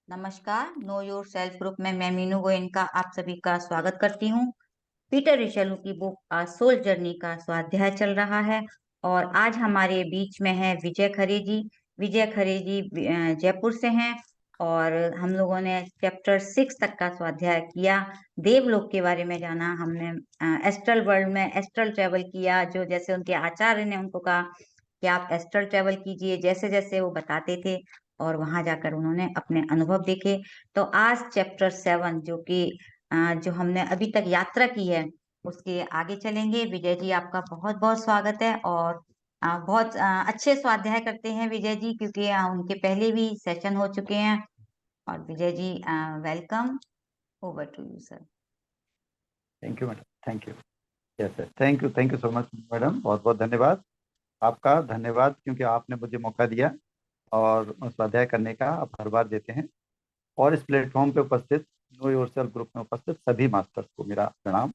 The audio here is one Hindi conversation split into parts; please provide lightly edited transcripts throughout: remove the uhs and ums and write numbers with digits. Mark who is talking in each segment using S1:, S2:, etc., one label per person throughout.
S1: नमस्कार। नो योर सेल्फ ग्रुप में मैं मीनू गोयनका आप सभी का स्वागत करती हूँ। पीटर रिचलू की बुक सोल जर्नी का स्वाध्याय चल रहा है और आज हमारे बीच में है विजय खरे जी। विजय खरे जी जयपुर से हैं और हम लोगों ने चैप्टर 6 तक का स्वाध्याय किया। देवलोक के बारे में जाना हमने। एस्ट्रल वर्ल्ड में एस्ट्रल ट्रेवल किया, जो जैसे उनके आचार्य ने उनको कहा कि आप एस्ट्रल ट्रेवल कीजिए, जैसे जैसे वो बताते थे और वहां जाकर उन्होंने अपने अनुभव देखे। तो आज चैप्टर 7 जो कि जो हमने अभी तक यात्रा की है उसके आगे चलेंगे। विजय जी, आपका बहुत बहुत स्वागत है और बहुत अच्छे स्वाध्याय करते हैं विजय जी, क्योंकि उनके पहले भी सेशन हो चुके हैं। और Vijay ji, welcome. Over to you sir.
S2: Thank you madam, thank you. Yes sir, thank you so much madam, बहुत बहुत धन्यवाद। आपका धन्यवाद क्योंकि आपने मुझे मौका दिया और स्वाध्याय करने का आप हर बार देते हैं। और इस प्लेटफॉर्म पे उपस्थित नो योरसेल्फ ग्रुप में उपस्थित सभी मास्टर्स को मेरा प्रणाम।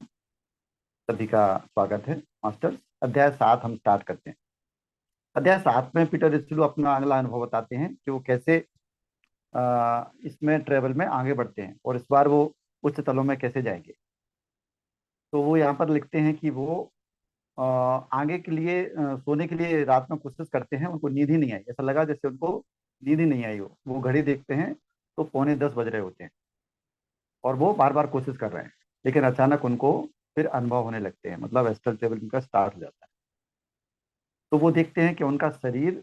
S2: सभी का स्वागत है मास्टर्स। अध्याय 7 हम स्टार्ट करते हैं। अध्याय 7 में पीटर रिचलू अपना अगला अनुभव बताते हैं कि वो कैसे इसमें ट्रेवल में आगे बढ़ते हैं और इस बार वो उच्च तलों में कैसे जाएंगे। तो वो यहाँ पर लिखते हैं कि वो आगे के लिए सोने के लिए रात में कोशिश करते हैं, उनको नींद ही नहीं आई। ऐसा लगा जैसे उनको नींद ही नहीं आई हो। वो घड़ी देखते हैं तो 9:45 बज रहे होते हैं और वो बार बार कोशिश कर रहे हैं, लेकिन अचानक उनको फिर अनुभव होने लगते हैं, मतलब एस्ट्रल ट्रेवल उनका स्टार्ट हो जाता है। तो वो देखते हैं कि उनका शरीर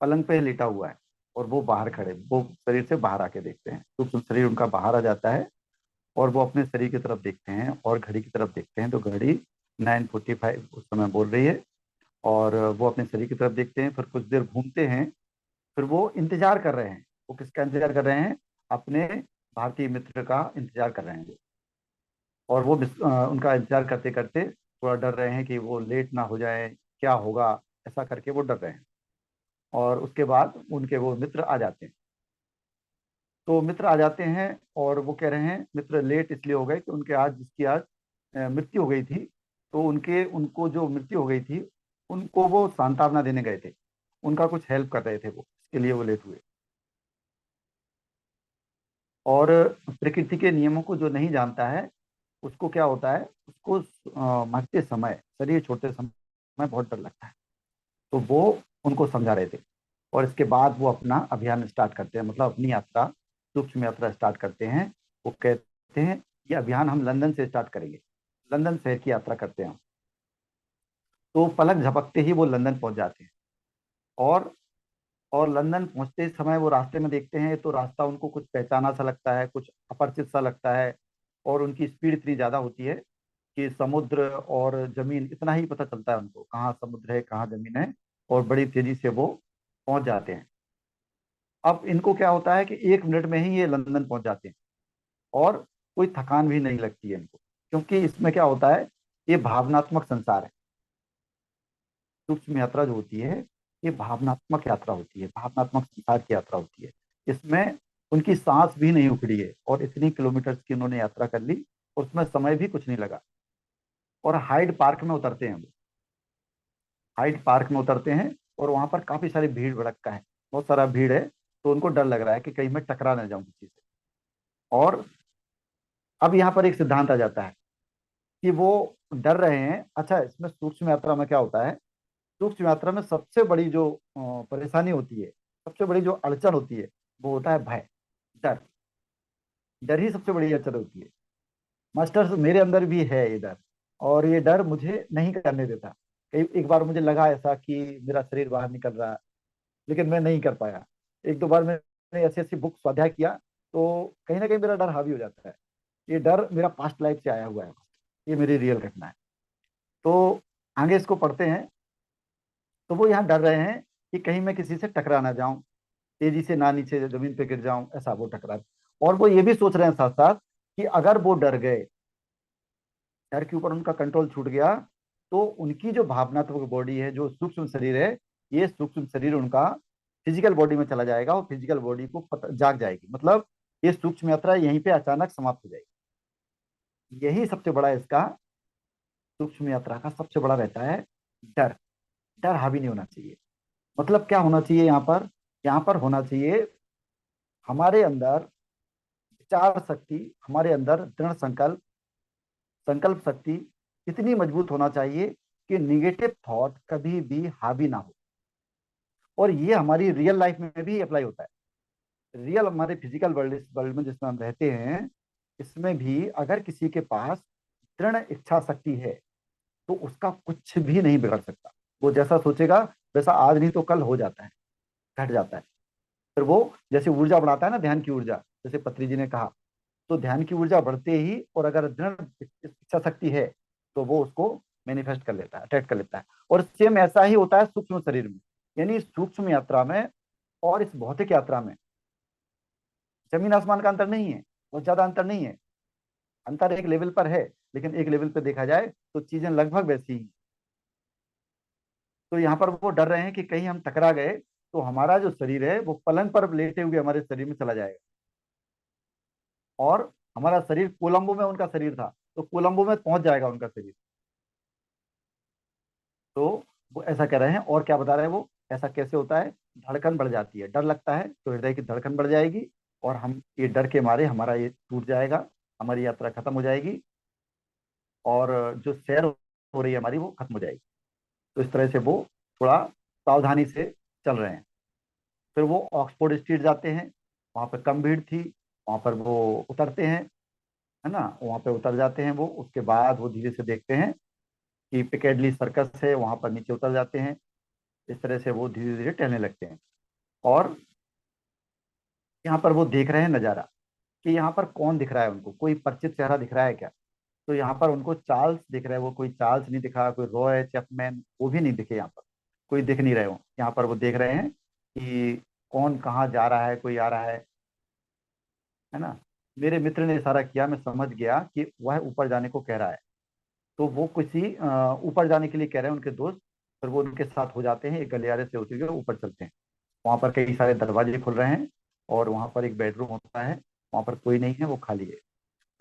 S2: पलंग पे लेटा हुआ है और वो बाहर खड़े, वो शरीर से बाहर आके देखते हैं। तो शरीर उनका बाहर आ जाता है और वो अपने शरीर की तरफ देखते हैं और घड़ी की तरफ देखते हैं तो घड़ी 9:45 उस समय बोल रही है। और वो अपने शरीर की तरफ देखते हैं, फिर कुछ देर घूमते हैं, फिर वो इंतजार कर रहे हैं। वो किसका इंतजार कर रहे हैं? अपने भारतीय मित्र का इंतजार कर रहे हैं वो। और वो उनका इंतजार करते करते थोड़ा डर रहे हैं कि वो लेट ना हो जाए, क्या होगा, ऐसा करके वो डर रहे हैं। और उसके बाद उनके वो मित्र आ जाते हैं। तो मित्र आ जाते हैं और वो कह रहे हैं, मित्र लेट इसलिए हो गए कि उनके आज जिसकी आज मृत्यु हो गई थी, तो उनके उनको जो मृत्यु हो गई थी उनको वो सांत्वना देने गए थे, उनका कुछ हेल्प कर रहे थे, वो इसके लिए वो लेट हुए। और प्रकृति के नियमों को जो नहीं जानता है उसको क्या होता है, उसको मरते समय, शरीर छोड़ते समय बहुत डर लगता है। तो वो उनको समझा रहे थे। और इसके बाद वो अपना अभियान स्टार्ट करते हैं, मतलब अपनी यात्रा, सूक्ष्म यात्रा स्टार्ट करते हैं। वो कहते हैं ये अभियान हम लंदन से स्टार्ट करेंगे। लंदन शहर की यात्रा करते हैं। तो पलक झपकते ही वो लंदन पहुंच जाते हैं। और और लंदन पहुंचते समय वो रास्ते में देखते हैं तो रास्ता उनको कुछ पहचाना सा लगता है, कुछ अपरिचित सा लगता है। और उनकी स्पीड इतनी ज़्यादा होती है कि समुद्र और जमीन इतना ही पता चलता है उनको, कहाँ समुद्र है कहाँ जमीन है। और बड़ी तेजी से वो पहुंच जाते हैं। अब इनको क्या होता है कि 1 मिनट में ही ये लंदन पहुंच जाते हैं और कोई थकान भी नहीं लगती है इनको, क्योंकि इसमें क्या होता है, ये भावनात्मक संसार है। सूक्ष्म यात्रा जो होती है ये भावनात्मक यात्रा होती है, भावनात्मक संसार की यात्रा होती है। इसमें उनकी सांस भी नहीं उखड़ी है और इतनी किलोमीटर की उन्होंने यात्रा कर ली और उसमें समय भी कुछ नहीं लगा। और हाइड पार्क में उतरते हैं वो। हाइड पार्क में उतरते हैं और वहां पर काफी सारी भीड़ भड़कता है, बहुत सारा भीड़ है। तो उनको डर लग रहा है कि कहीं मैं टकरा ना जाऊं किसी से। और अब यहाँ पर एक सिद्धांत आ जाता है कि वो डर रहे हैं। अच्छा, इसमें सूक्ष्म यात्रा में क्या होता है, सूक्ष्म यात्रा में सबसे बड़ी जो परेशानी होती है, सबसे बड़ी जो अड़चन होती है, वो होता है भय, डर। डर ही सबसे बड़ी अड़चन होती है। मास्टर्स, मेरे अंदर भी है ये डर। और ये डर मुझे नहीं करने देता। कई एक बार मुझे लगा ऐसा कि मेरा शरीर बाहर निकल रहा है, लेकिन मैं नहीं कर पाया। एक दो बार मैंने ऐसी ऐसी बुक स्वाध्याय किया तो कहीं ना कहीं मेरा डर हावी हो जाता है। ये डर मेरा पास्ट लाइफ से आया हुआ है, ये मेरी रियल घटना है। तो आगे इसको पढ़ते हैं। तो वो यहाँ डर रहे हैं कि कहीं मैं किसी से टकरा ना जाऊं, तेजी से ना नीचे जमीन पे गिर जाऊं, ऐसा वो टकरा। और वो ये भी सोच रहे हैं साथ साथ कि अगर वो डर गए, डर के ऊपर उनका कंट्रोल छूट गया, तो उनकी जो भावनात्मक बॉडी है, जो सूक्ष्म शरीर है, ये सूक्ष्म शरीर उनका फिजिकल बॉडी में चला जाएगा और फिजिकल बॉडी को जाग जाएगी। मतलब ये सूक्ष्म यात्रा यहीं पे अचानक समाप्त हो जाएगी। यही सबसे बड़ा इसका, सूक्ष्म यात्रा का सबसे बड़ा रहता है डर। डर हावी नहीं होना चाहिए। मतलब क्या होना चाहिए यहाँ पर? यहाँ पर होना चाहिए हमारे अंदर विचार शक्ति, हमारे अंदर दृढ़ संकल्प, संकल्प शक्ति इतनी मजबूत होना चाहिए कि निगेटिव थॉट कभी भी हावी ना हो। और ये हमारी रियल लाइफ में भी अप्लाई होता है। रियल हमारे फिजिकल वर्ल्ड वर्ल्ड में जिसमें हम रहते हैं, इसमें भी अगर किसी के पास दृढ़ इच्छा शक्ति है तो उसका कुछ भी नहीं बिगड़ सकता। वो जैसा सोचेगा वैसा आज नहीं तो कल हो जाता है, घट जाता है। फिर वो जैसे ऊर्जा बढ़ाता है ना, ध्यान की ऊर्जा, जैसे पत्री जी ने कहा, तो ध्यान की ऊर्जा बढ़ते ही और अगर दृढ़ इच्छा शक्ति है तो वो उसको मैनिफेस्ट कर लेता है, अट्रैक्ट कर लेता है। और सेम ऐसा ही होता है सूक्ष्म शरीर में, यानी सूक्ष्म यात्रा में और इस भौतिक यात्रा में जमीन आसमान का अंतर नहीं है, बहुत ज्यादा अंतर नहीं है। अंतर एक लेवल पर है, लेकिन एक लेवल पर देखा जाए तो चीजें लगभग वैसी ही। तो यहाँ पर वो डर रहे हैं कि कहीं हम टकरा गए तो हमारा जो शरीर है वो पलंग पर लेटे हुए हमारे शरीर में चला जाएगा। और हमारा शरीर कोलंबो में उनका शरीर था, तो कोलंबो में पहुंच जाएगा उनका शरीर। तो वो ऐसा कह रहे हैं। और क्या बता रहे हैं वो, ऐसा कैसे होता है? धड़कन बढ़ जाती है, डर लगता है तो हृदय की धड़कन बढ़ जाएगी, और हम ये डर के मारे हमारा ये टूट जाएगा, हमारी यात्रा खत्म हो जाएगी, और जो सैर हो रही है हमारी वो खत्म हो जाएगी। तो इस तरह से वो थोड़ा सावधानी से चल रहे हैं। फिर वो ऑक्सफोर्ड स्ट्रीट जाते हैं, वहां पर कम भीड़ थी, वहां पर वो उतरते हैं, है ना, वहां पे उतर जाते हैं वो। उसके बाद वो धीरे से देखते हैं कि पिकेडली सर्कस है, वहां पर नीचे उतर जाते हैं। इस तरह से वो धीरे धीरे टहलने लगते हैं। और यहाँ पर वो देख रहे हैं नज़ारा कि यहाँ पर कौन दिख रहा है उनको, कोई परिचित चेहरा दिख रहा है क्या। तो यहाँ पर उनको चार्ल्स दिख रहे हैं, वो कोई चार्ल्स नहीं दिखा, कोई रॉय चैपमैन वो भी नहीं दिखे यहाँ पर, कोई दिख नहीं रहे हो। यहाँ पर वो देख रहे हैं कि कौन कहाँ जा रहा है, कोई आ रहा है ना। मेरे मित्र ने इशारा किया, मैं समझ गया कि वह ऊपर जाने को कह रहा है। तो वो किसी ऊपर जाने के लिए कह रहे हैं उनके दोस्त। फिर वो उनके साथ हो जाते हैं, एक गलियारे से होते हुए ऊपर चलते हैं। वहां पर कई सारे दरवाजे खुल रहे हैं, और वहां पर एक बेडरूम होता है, वहां पर कोई नहीं है, वो खाली है।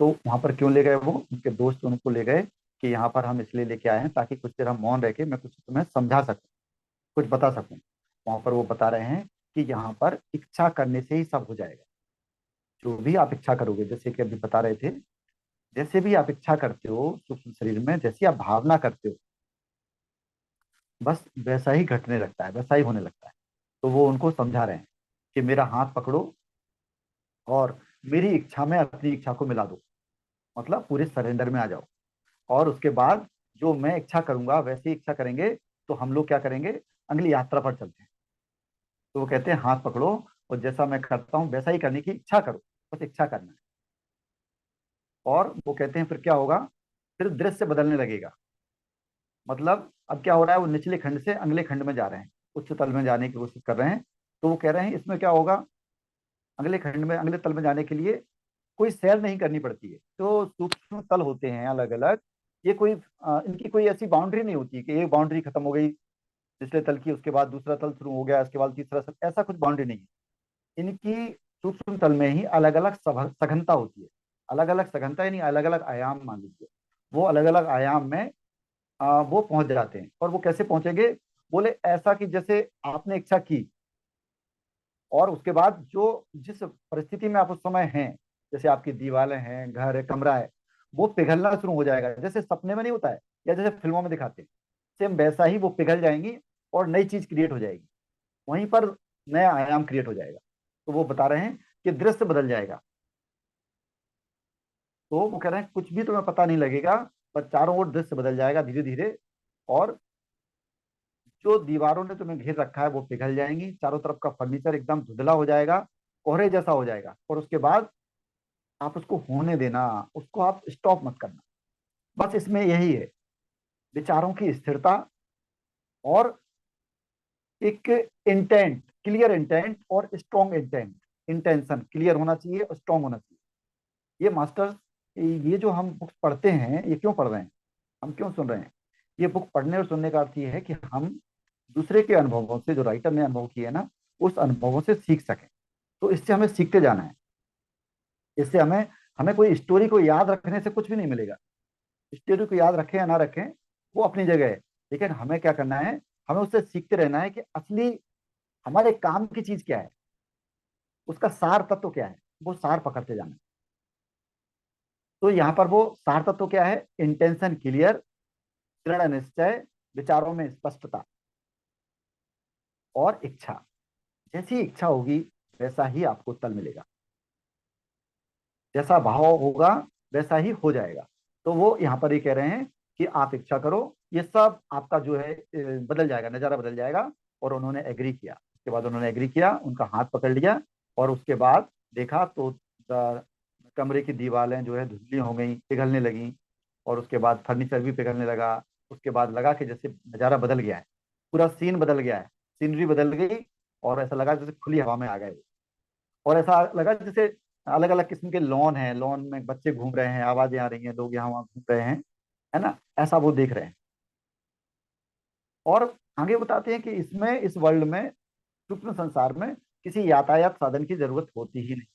S2: तो वहां पर क्यों ले गए वो, उनके दोस्त उनको ले गए कि यहाँ पर हम इसलिए लेके आए हैं ताकि कुछ देर हम मौन रह के मैं कुछ तुम्हें समझा सकूं, कुछ बता सकूं। वहां पर वो बता रहे हैं कि यहाँ पर इच्छा करने से ही सब हो जाएगा। जो भी आप इच्छा करोगे, जैसे कि अभी बता रहे थे, जैसे भी आप इच्छा करते हो सूक्ष्म शरीर में, जैसी आप भावना करते हो, बस वैसा ही घटने लगता है, वैसा ही होने लगता है। तो वो उनको समझा रहे हैं कि मेरा हाथ पकड़ो और मेरी इच्छा में अपनी इच्छा को मिला दो, मतलब पूरे सरेंडर में आ जाओ। और उसके बाद जो मैं इच्छा करूंगा वैसी इच्छा करेंगे, तो हम लोग क्या करेंगे, अगली यात्रा पर चलते हैं। तो वो कहते हैं हाथ पकड़ो और जैसा मैं करता हूँ वैसा ही करने की इच्छा करो, बस इच्छा करना है। और वो कहते हैं फिर क्या होगा, फिर दृश्य बदलने लगेगा। मतलब अब क्या हो रहा है, वो निचले खंड से अगले खंड में जा रहे हैं, उच्च तल में जाने की कोशिश कर रहे हैं। तो वो कह रहे हैं इसमें क्या होगा, अगले खंड में अगले तल में जाने के लिए कोई सैर नहीं करनी पड़ती है। तो सूक्ष्म तल होते हैं अलग अलग, ये कोई इनकी कोई ऐसी बाउंड्री नहीं होती कि एक बाउंड्री खत्म हो गई पिछले तल की, उसके बाद दूसरा तल शुरू हो गया, उसके बाद तीसरा तल, ऐसा कुछ बाउंड्री नहीं है इनकी। सूक्ष्म तल में ही अलग अलग सघनता होती है, अलग अलग सघनता यानी अलग अलग आयाम मान लीजिए। वो अलग अलग आयाम में वो पहुंच जाते हैं। और वो कैसे पहुंचेंगे, बोले ऐसा कि जैसे आपने इच्छा की, और उसके बाद जो जिस परिस्थिति में आप उस समय हैं, जैसे आपकी दीवारें हैं, घर है, कमरा है, वो पिघलना शुरू हो जाएगा, जैसे सपने में नहीं होता है या जैसे फिल्मों में दिखाते हैं, सेम वैसा ही वो पिघल जाएंगी और नई चीज क्रिएट हो जाएगी, वहीं पर नया आयाम क्रिएट हो जाएगा। तो वो बता रहे हैं कि दृश्य बदल जाएगा। तो वो कह रहे हैं कुछ भी तुम्हें पता नहीं लगेगा, पर चारों ओर दृश्य बदल जाएगा धीरे धीरे। और जो दीवारों ने तुम्हें घेर रखा है वो पिघल जाएंगी, चारों तरफ का फर्नीचर एकदम धुंधला हो जाएगा, कोहरे जैसा हो जाएगा। और उसके बाद आप उसको होने देना, उसको आप स्टॉप मत करना। बस इसमें यही है, विचारों की स्थिरता, और एक इंटेंट, क्लियर इंटेंट और स्ट्रॉन्ग इंटेंट। इंटेंशन क्लियर होना चाहिए और स्ट्रॉन्ग होना चाहिए। ये मास्टर, ये जो हम बुक्स पढ़ते हैं ये क्यों पढ़ रहे हैं, हम क्यों सुन रहे हैं? ये बुक पढ़ने और सुनने का अर्थ ये है कि हम दूसरे के अनुभवों से, जो राइटर ने अनुभव किए ना, उस अनुभवों से सीख सकें। तो इससे हमें सीखते जाना है। इससे हमें हमें कोई स्टोरी को याद रखने से कुछ भी नहीं मिलेगा। स्टोरी को याद रखें या ना रखें वो अपनी जगह है, लेकिन हमें क्या करना है, हमें उससे सीखते रहना है कि असली हमारे काम की चीज क्या है। उसका सार तत्व क्या है, वो सार पकड़ते जाना। तो यहाँ पर वो सार तत्व क्या है, इंटेंशन क्लियर, दृढ़ निश्चय, विचारों में स्पष्टता और इच्छा। जैसी इच्छा होगी वैसा ही आपको तल मिलेगा, जैसा भाव होगा वैसा ही हो जाएगा। तो वो यहाँ पर ये कह रहे हैं कि आप इच्छा करो, ये सब आपका जो है बदल जाएगा, नजारा बदल जाएगा। और उन्होंने एग्री किया, उसके बाद उन्होंने एग्री किया, उनका हाथ पकड़ लिया, और उसके बाद देखा तो कमरे की दीवारें जो है धुंधली हो गई, पिघलने लगी, और उसके बाद फर्नीचर भी पिघलने लगा। उसके बाद लगा कि जैसे नजारा बदल गया है, पूरा सीन बदल गया है, सीनरी बदल गई, और ऐसा लगा जैसे खुली हवा में आ गए। और ऐसा लगा जैसे अलग अलग किस्म के लॉन है, लॉन में बच्चे घूम रहे हैं, आवाजें आ रही हैं, लोग यहाँ वहाँ घूम रहे हैं, है ना, ऐसा वो देख रहे हैं। और आगे बताते हैं कि इसमें, इस वर्ल्ड में, सूक्ष्म संसार में किसी यातायात साधन की जरूरत होती ही नहीं।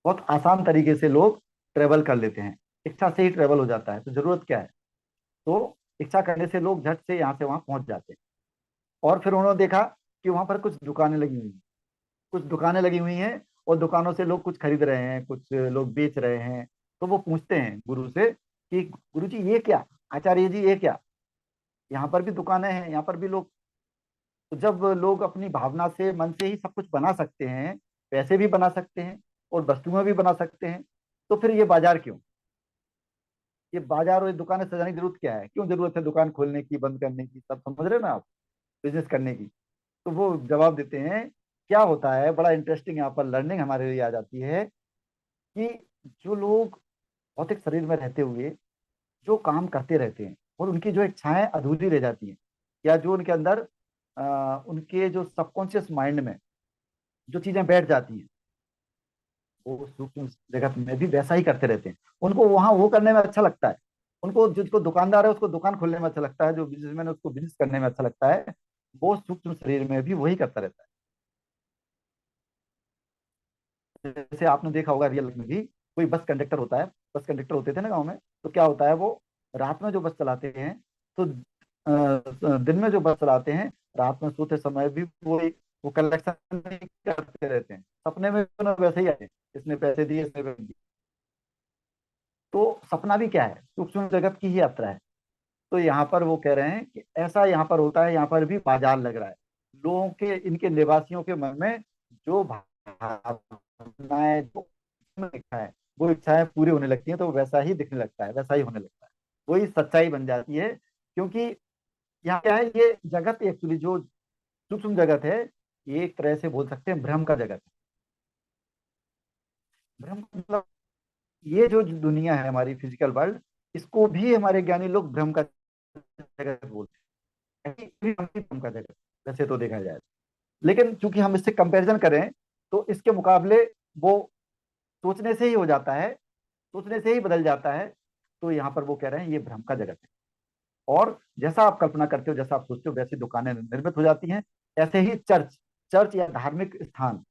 S2: बहुत आसान तरीके से लोग ट्रेवल कर लेते हैं, इच्छा से ही ट्रेवल हो जाता है, तो जरूरत क्या है। तो इच्छा करने से लोग झट से यहाँ से वहां पहुंच जाते हैं। और फिर उन्होंने देखा कि वहां पर कुछ दुकानें लगी हुई हैं, कुछ दुकानें लगी हुई हैं, और दुकानों से लोग कुछ खरीद रहे हैं, कुछ लोग बेच रहे हैं। तो वो पूछते हैं गुरु से कि गुरु जी ये क्या, आचार्य जी ये क्या, यहाँ पर भी दुकानें हैं, यहाँ पर भी लोग। तो जब लोग अपनी भावना से, मन से ही सब कुछ बना सकते हैं, पैसे भी बना सकते हैं और वस्तुएं भी बना सकते हैं, तो फिर ये बाजार क्यों, ये बाजार और ये दुकानें सजाने की जरूरत क्या है, क्यों जरूरत है दुकान खोलने की, बंद करने की, सब समझ रहे हो ना आप, बिजनेस करने की। तो वो जवाब देते हैं, क्या होता है, बड़ा इंटरेस्टिंग यहाँ पर लर्निंग हमारे लिए आ जाती है कि जो लोग भौतिक शरीर में रहते हुए जो काम करते रहते हैं, और उनकी जो इच्छाएं अधूरी रह जाती हैं, या जो उनके अंदर उनके जो सबकॉन्शियस माइंड में जो चीजें बैठ जाती हैं, वो सूक्ष्म जगत में भी वैसा ही करते रहते हैं। उनको वहां वो करने में अच्छा लगता है, उनको, जिसको दुकानदार है उसको दुकान खोलने में अच्छा लगता है, जो बिजनेसमैन है उसको बिजनेस करने में अच्छा लगता है, वो सूक्ष्म शरीर में भी वही करता रहता है। जैसे आपने देखा होगा रियल में भी, कोई बस कंडक्टर होता है, बस कंडक्टर होते थे ना गाँव में, तो क्या होता है, वो रात में जो बस चलाते हैं, तो दिन में जो बस चलाते हैं, रात में सोते समय भी वो कलेक्शन नहीं करते रहते हैं, सपने में भी ना वैसे ही आते हैं, इसने पैसे दिए, इसने पैसे दिए। तो सपना भी क्या है, सूक्ष्म जगत की ही यात्रा है। तो यहाँ पर वो कह रहे हैं कि ऐसा यहाँ पर होता है, यहाँ पर भी बाजार लग रहा है, लोगों के, इनके निवासियों के मन में जो भावनाएं, जो लिखा है, वो इच्छाएं पूरी होने लगती हैं, तो वैसा ही दिखने लगता है, वैसा ही होने लगता है, वही सच्चाई बन जाती है। क्योंकि यहाँ क्या है, ये जगत एक्चुअली जो सूक्ष्म जगत है, ये एक तरह से बोल सकते हैं भ्रम का जगत है। भ्रम मतलब ये जो दुनिया है हमारी फिजिकल वर्ल्ड, इसको भी हमारे ज्ञानी लोग भ्रम का जगत बोलते हैं, ये भी भ्रम का जगत वैसे तो देखा जाए। लेकिन चूंकि हम इससे कंपैरिजन करें, तो इसके मुकाबले वो सोचने से ही हो जाता है, सोचने से ही बदल जाता है। तो यहाँ पर वो कह रहे हैं ये भ्रम का जगत है। और जैसा आप कल्पना करते हो, जैसा आप सोचते हो, वैसी दुकानें निर्मित हो जाती हैं। ऐसे ही चर्च, चर्च या धार्मिक स्थान,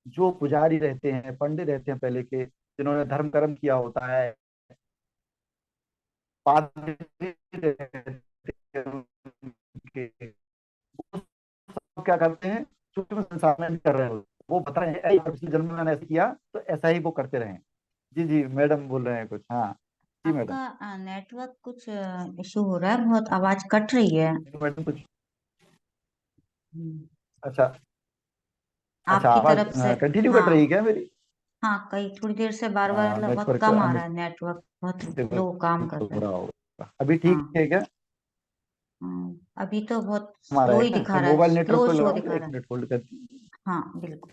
S2: जो पुजारी रहते हैं, पंडित रहते हैं पहले के, जिन्होंने धर्म कर्म किया होता है, पादरी रहते हैं उनके, वो सब क्या करते हैं, सूक्ष्म संसार में भी कर रहे हो, वो बता रहे हैं "ऐ, पिछले जन्म में मैंने ऐसा किया", तो ऐसा ही वो करते रहे। जी जी, मैडम बोल रहे हैं कुछ, हाँ। जी मैडम।
S1: आपका नेटवर्क कुछ इशू हो रहा है, बहुत आवाज कट रही है।
S2: मैडम कुछ,
S1: हम्म,
S2: अच्छा, अच्छा,
S1: आपकी
S2: आवाज
S1: तरफ से।
S2: कंटिन्यू कट रही है
S1: हाँ,
S2: क्या मेरी।
S1: हाँ, कई थोड़ी देर से बार बार मतलब बहुत
S2: नेटवर्क
S1: कम आ रहा है, नेटवर्क बहुत स्लो काम कर
S2: हो
S1: रहा है।
S2: रहा होगा, अभी ठीक
S1: हाँ,
S2: है क्या।
S1: अभी तो बहुत
S2: हमारा
S1: स्लो
S2: है
S1: ही
S2: क्या,
S1: दिखा
S2: मैं
S1: रहा है,
S2: मोबाइल नेटवर्क
S1: स्लो
S2: पे
S1: शो
S2: लगाऊंगा,
S1: दिखा
S2: एक
S1: रहा है।
S2: मिनट होल्ड कर।
S1: हाँ, बिल्कुल।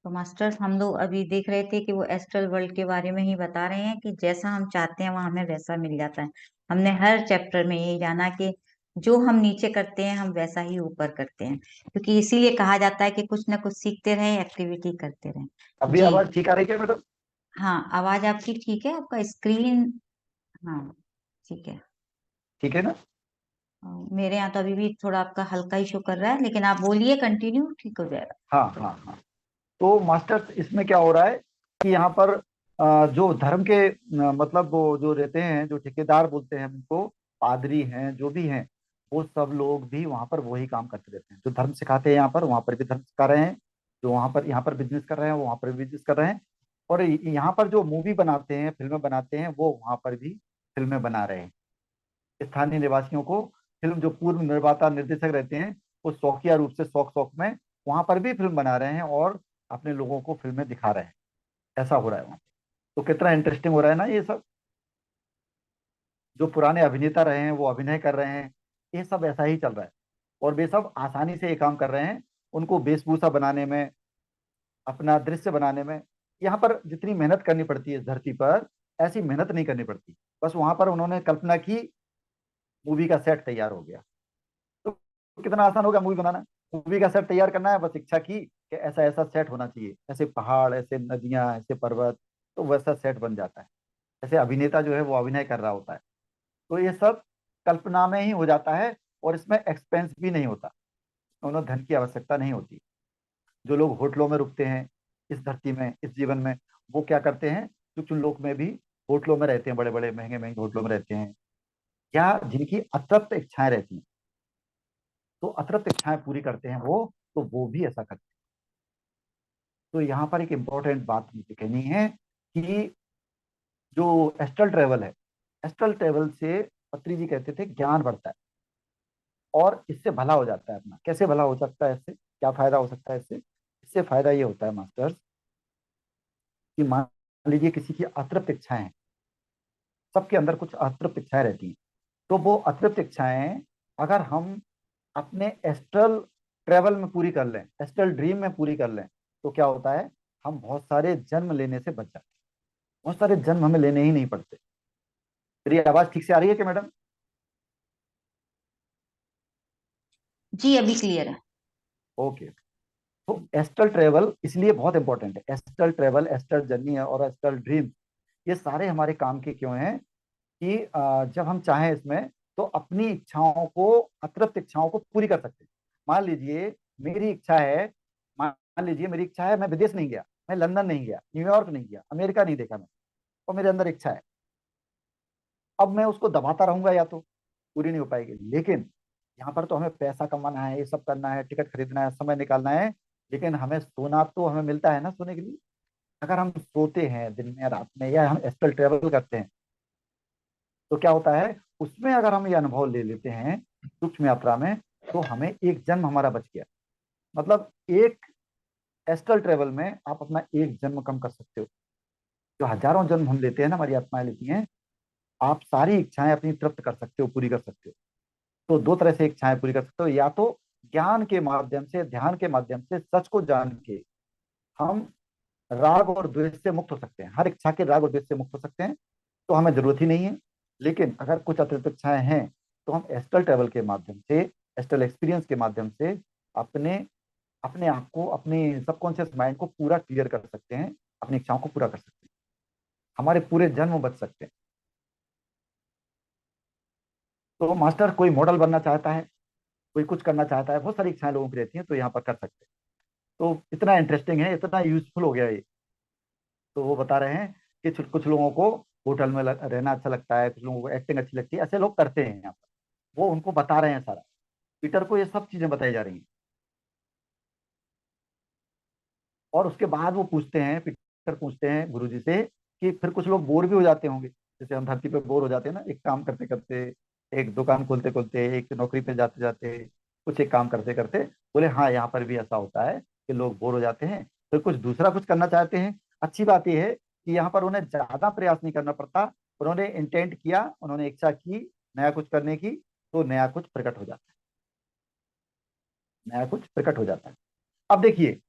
S1: तो मास्टर्स, हम लोग अभी देख रहे थे कि वो एस्ट्रल वर्ल्ड के बारे में ही बता रहे हैं कि जैसा हम चाहते हैं वहां हमें वैसा मिल जाता है। हमने हर चैप्टर में यही जाना कि जो हम नीचे करते हैं हम वैसा ही ऊपर करते हैं, क्योंकि इसीलिए कहा जाता है कि कुछ ना कुछ सीखते रहें, एक्टिविटी करते रहें।
S2: अभी
S1: जी।
S2: आवाज ठीक आ रही है क्या मैडम।
S1: हाँ, आवाज आपकी ठीक है, आपका स्क्रीन। हाँ, ठीक है।
S2: ठीक है ना।
S1: मेरे यहाँ तो अभी भी थोड़ा आपका हल्का ही शो कर रहा है, लेकिन आप बोलिए, कंटिन्यू, ठीक हो जाएगा।
S2: हाँ हाँ हाँ। तो मास्टर्स इसमें क्या हो रहा है कि यहाँ पर जो धर्म के मतलब वो जो रहते हैं, जो ठेकेदार बोलते हैं उनको, पादरी हैं, जो भी हैं, वो सब लोग भी वहां पर वही काम करते रहते हैं। जो धर्म सिखाते हैं यहाँ पर, वहां पर भी धर्म सिखा रहे हैं। जो वहां पर यहाँ पर बिजनेस कर रहे हैं, वो वहां पर भी बिजनेस कर रहे हैं। और यहाँ पर जो मूवी बनाते हैं, फिल्में बनाते हैं, वो वहां पर भी फिल्में बना रहे हैं। स्थानीय निवासियों को, फिल्म जो पूर्व निर्माता निर्देशक रहते हैं, वो शौकिया रूप से, शौक शौक में वहां पर भी फिल्म बना रहे हैं और अपने लोगों को फिल्में दिखा रहे हैं। ऐसा हो रहा है वहाँ। तो कितना इंटरेस्टिंग हो रहा है ना ये सब। जो पुराने अभिनेता रहे हैं वो अभिनय कर रहे हैं। ये सब ऐसा ही चल रहा है। और वे सब आसानी से ये काम कर रहे हैं। उनको वेशभूषा बनाने में, अपना दृश्य बनाने में, यहाँ पर जितनी मेहनत करनी पड़ती है इस धरती पर, ऐसी मेहनत नहीं करनी पड़ती। बस वहां पर उन्होंने कल्पना की, मूवी का सेट तैयार हो गया। तो कितना आसान होगा मूवी बनाना। मूवी का सेट तैयार करना है, बस इच्छा की कि ऐसा ऐसा सेट होना चाहिए, ऐसे पहाड़, ऐसे नदियां, ऐसे पर्वत, तो वैसा सेट बन जाता है। ऐसे अभिनेता जो है वो अभिनय कर रहा होता है। तो ये सब कल्पना में ही हो जाता है। और इसमें एक्सपेंस भी नहीं होता, उन्हें धन की आवश्यकता नहीं होती। जो लोग होटलों में रुकते हैं इस धरती में, इस जीवन में, वो क्या करते हैं, कुछ लोग में भी होटलों में रहते हैं, बड़े बड़े महंगे महंगे होटलों में रहते हैं, या जिनकी अतृप्त इच्छाएं रहती हैं, तो अतृप्त इच्छाएं पूरी करते हैं वो, तो वो भी ऐसा करते हैं। तो यहाँ पर एक इम्पोर्टेंट बात मुझे कहनी है कि जो एस्ट्रल ट्रेवल है, एस्ट्रल ट्रेवल से पत्री जी कहते थे ज्ञान बढ़ता है और इससे भला हो जाता है अपना। कैसे भला हो सकता है इससे, क्या फायदा हो सकता है इससे? इससे फायदा ये होता है मास्टर्स, कि मान लीजिए किसी की अतृप्त इच्छाएं हैं। सबके अंदर कुछ अतृप्त इच्छाएं रहती हैं। तो वो अतृप्त इच्छाएं अगर हम अपने एस्ट्रल ट्रेवल में पूरी कर लें, एस्ट्रल ड्रीम में पूरी कर लें, तो क्या होता है, हम बहुत सारे जन्म लेने से बच जाते हैं। बहुत सारे जन्म हमें लेने ही नहीं पड़ते। मेरी आवाज ठीक से आ रही है क्या मैडम?
S1: जी अभी क्लियर है।
S2: ओके। तो एस्ट्रल ट्रेवल इसलिए बहुत इंपॉर्टेंट है। एस्ट्रल ट्रेवल, एस्ट्रल जर्नी और एस्ट्रल ड्रीम, ये सारे हमारे काम के क्यों हैं कि जब हम चाहें इसमें, तो अपनी इच्छाओं को, अतृप्त इच्छाओं को पूरी कर सकते हैं। मान लीजिए मेरी इच्छा है, मान लीजिए मेरी इच्छा है, मैं विदेश नहीं गया, मैं लंदन नहीं गया, न्यूयॉर्क नहीं गया, अमेरिका नहीं देखा मैं, और मेरे अंदर इच्छा है। अब मैं उसको दबाता रहूंगा या तो पूरी नहीं हो पाएगी। लेकिन यहाँ पर तो हमें पैसा कमाना है, ये सब करना है, टिकट खरीदना है, समय निकालना है। लेकिन हमें सोना तो हमें मिलता है ना सोने के लिए। अगर हम सोते हैं दिन में, रात में, या हम एस्ट्रल ट्रेवल करते हैं, तो क्या होता है, उसमें अगर हम ये अनुभव ले लेते हैं सूक्ष्म यात्रा में, तो हमें एक जन्म हमारा बच गया। मतलब एक एस्ट्रल ट्रेवल में आप अपना एक जन्म कम कर सकते हो। जो हजारों जन्म हम लेते हैं ना, हमारी आत्माएं लेती हैं, आप सारी इच्छाएं अपनी तृप्त कर सकते हो, पूरी कर सकते हो। तो दो तरह से इच्छाएं पूरी कर सकते हो, या तो ज्ञान के माध्यम से, ध्यान के माध्यम से, सच को जान के हम राग और द्वेष से मुक्त हो सकते हैं। हर इच्छा के राग और द्वेष से मुक्त हो सकते हैं, तो हमें जरूरत ही नहीं है। लेकिन अगर कुछ अतिरिक्त इच्छाएं हैं, तो हम एस्ट्रल ट्रेवल के माध्यम से, एस्ट्रल एक्सपीरियंस के माध्यम से अपने अपने आप को, अपने सबकॉन्शियस माइंड को पूरा क्लियर कर सकते हैं, अपनी इच्छाओं को पूरा कर सकते हैं। हमारे पूरे जन्म बच सकते हैं। तो मास्टर, कोई मॉडल बनना चाहता है, कोई कुछ करना चाहता है, बहुत सारी इच्छाएं लोगों की रहती हैं, तो यहाँ पर कर सकते हैं। तो इतना इंटरेस्टिंग है, इतना यूजफुल हो गया ये। तो वो बता रहे हैं कि कुछ लोगों को होटल में रहना अच्छा लगता है, कुछ लोगों को एक्टिंग अच्छी लगती है, ऐसे लोग करते हैं यहाँ पर। वो उनको बता रहे हैं सारा। पीटर को ये सब चीजें बताई जा रही हैं। और उसके बाद वो पूछते हैं, पीटर पूछते हैं गुरुजी से, कि फिर कुछ लोग बोर भी हो जाते होंगे, जैसे हम धरती पे बोर हो जाते हैं ना, एक काम करते करते, एक दुकान खोलते खोलते, एक नौकरी पे जाते जाते, कुछ एक काम करते करते। बोले हाँ, यहाँ पर भी ऐसा होता है कि लोग बोर हो जाते हैं, फिर कुछ दूसरा कुछ करना चाहते हैं। अच्छी बात यह है कि यहाँ पर उन्हें ज्यादा प्रयास नहीं करना पड़ता। उन्होंने इंटेंट किया, उन्होंने इच्छा की नया कुछ करने की, तो नया कुछ प्रकट हो जाता है, नया कुछ प्रकट हो जाता है। अब देखिए,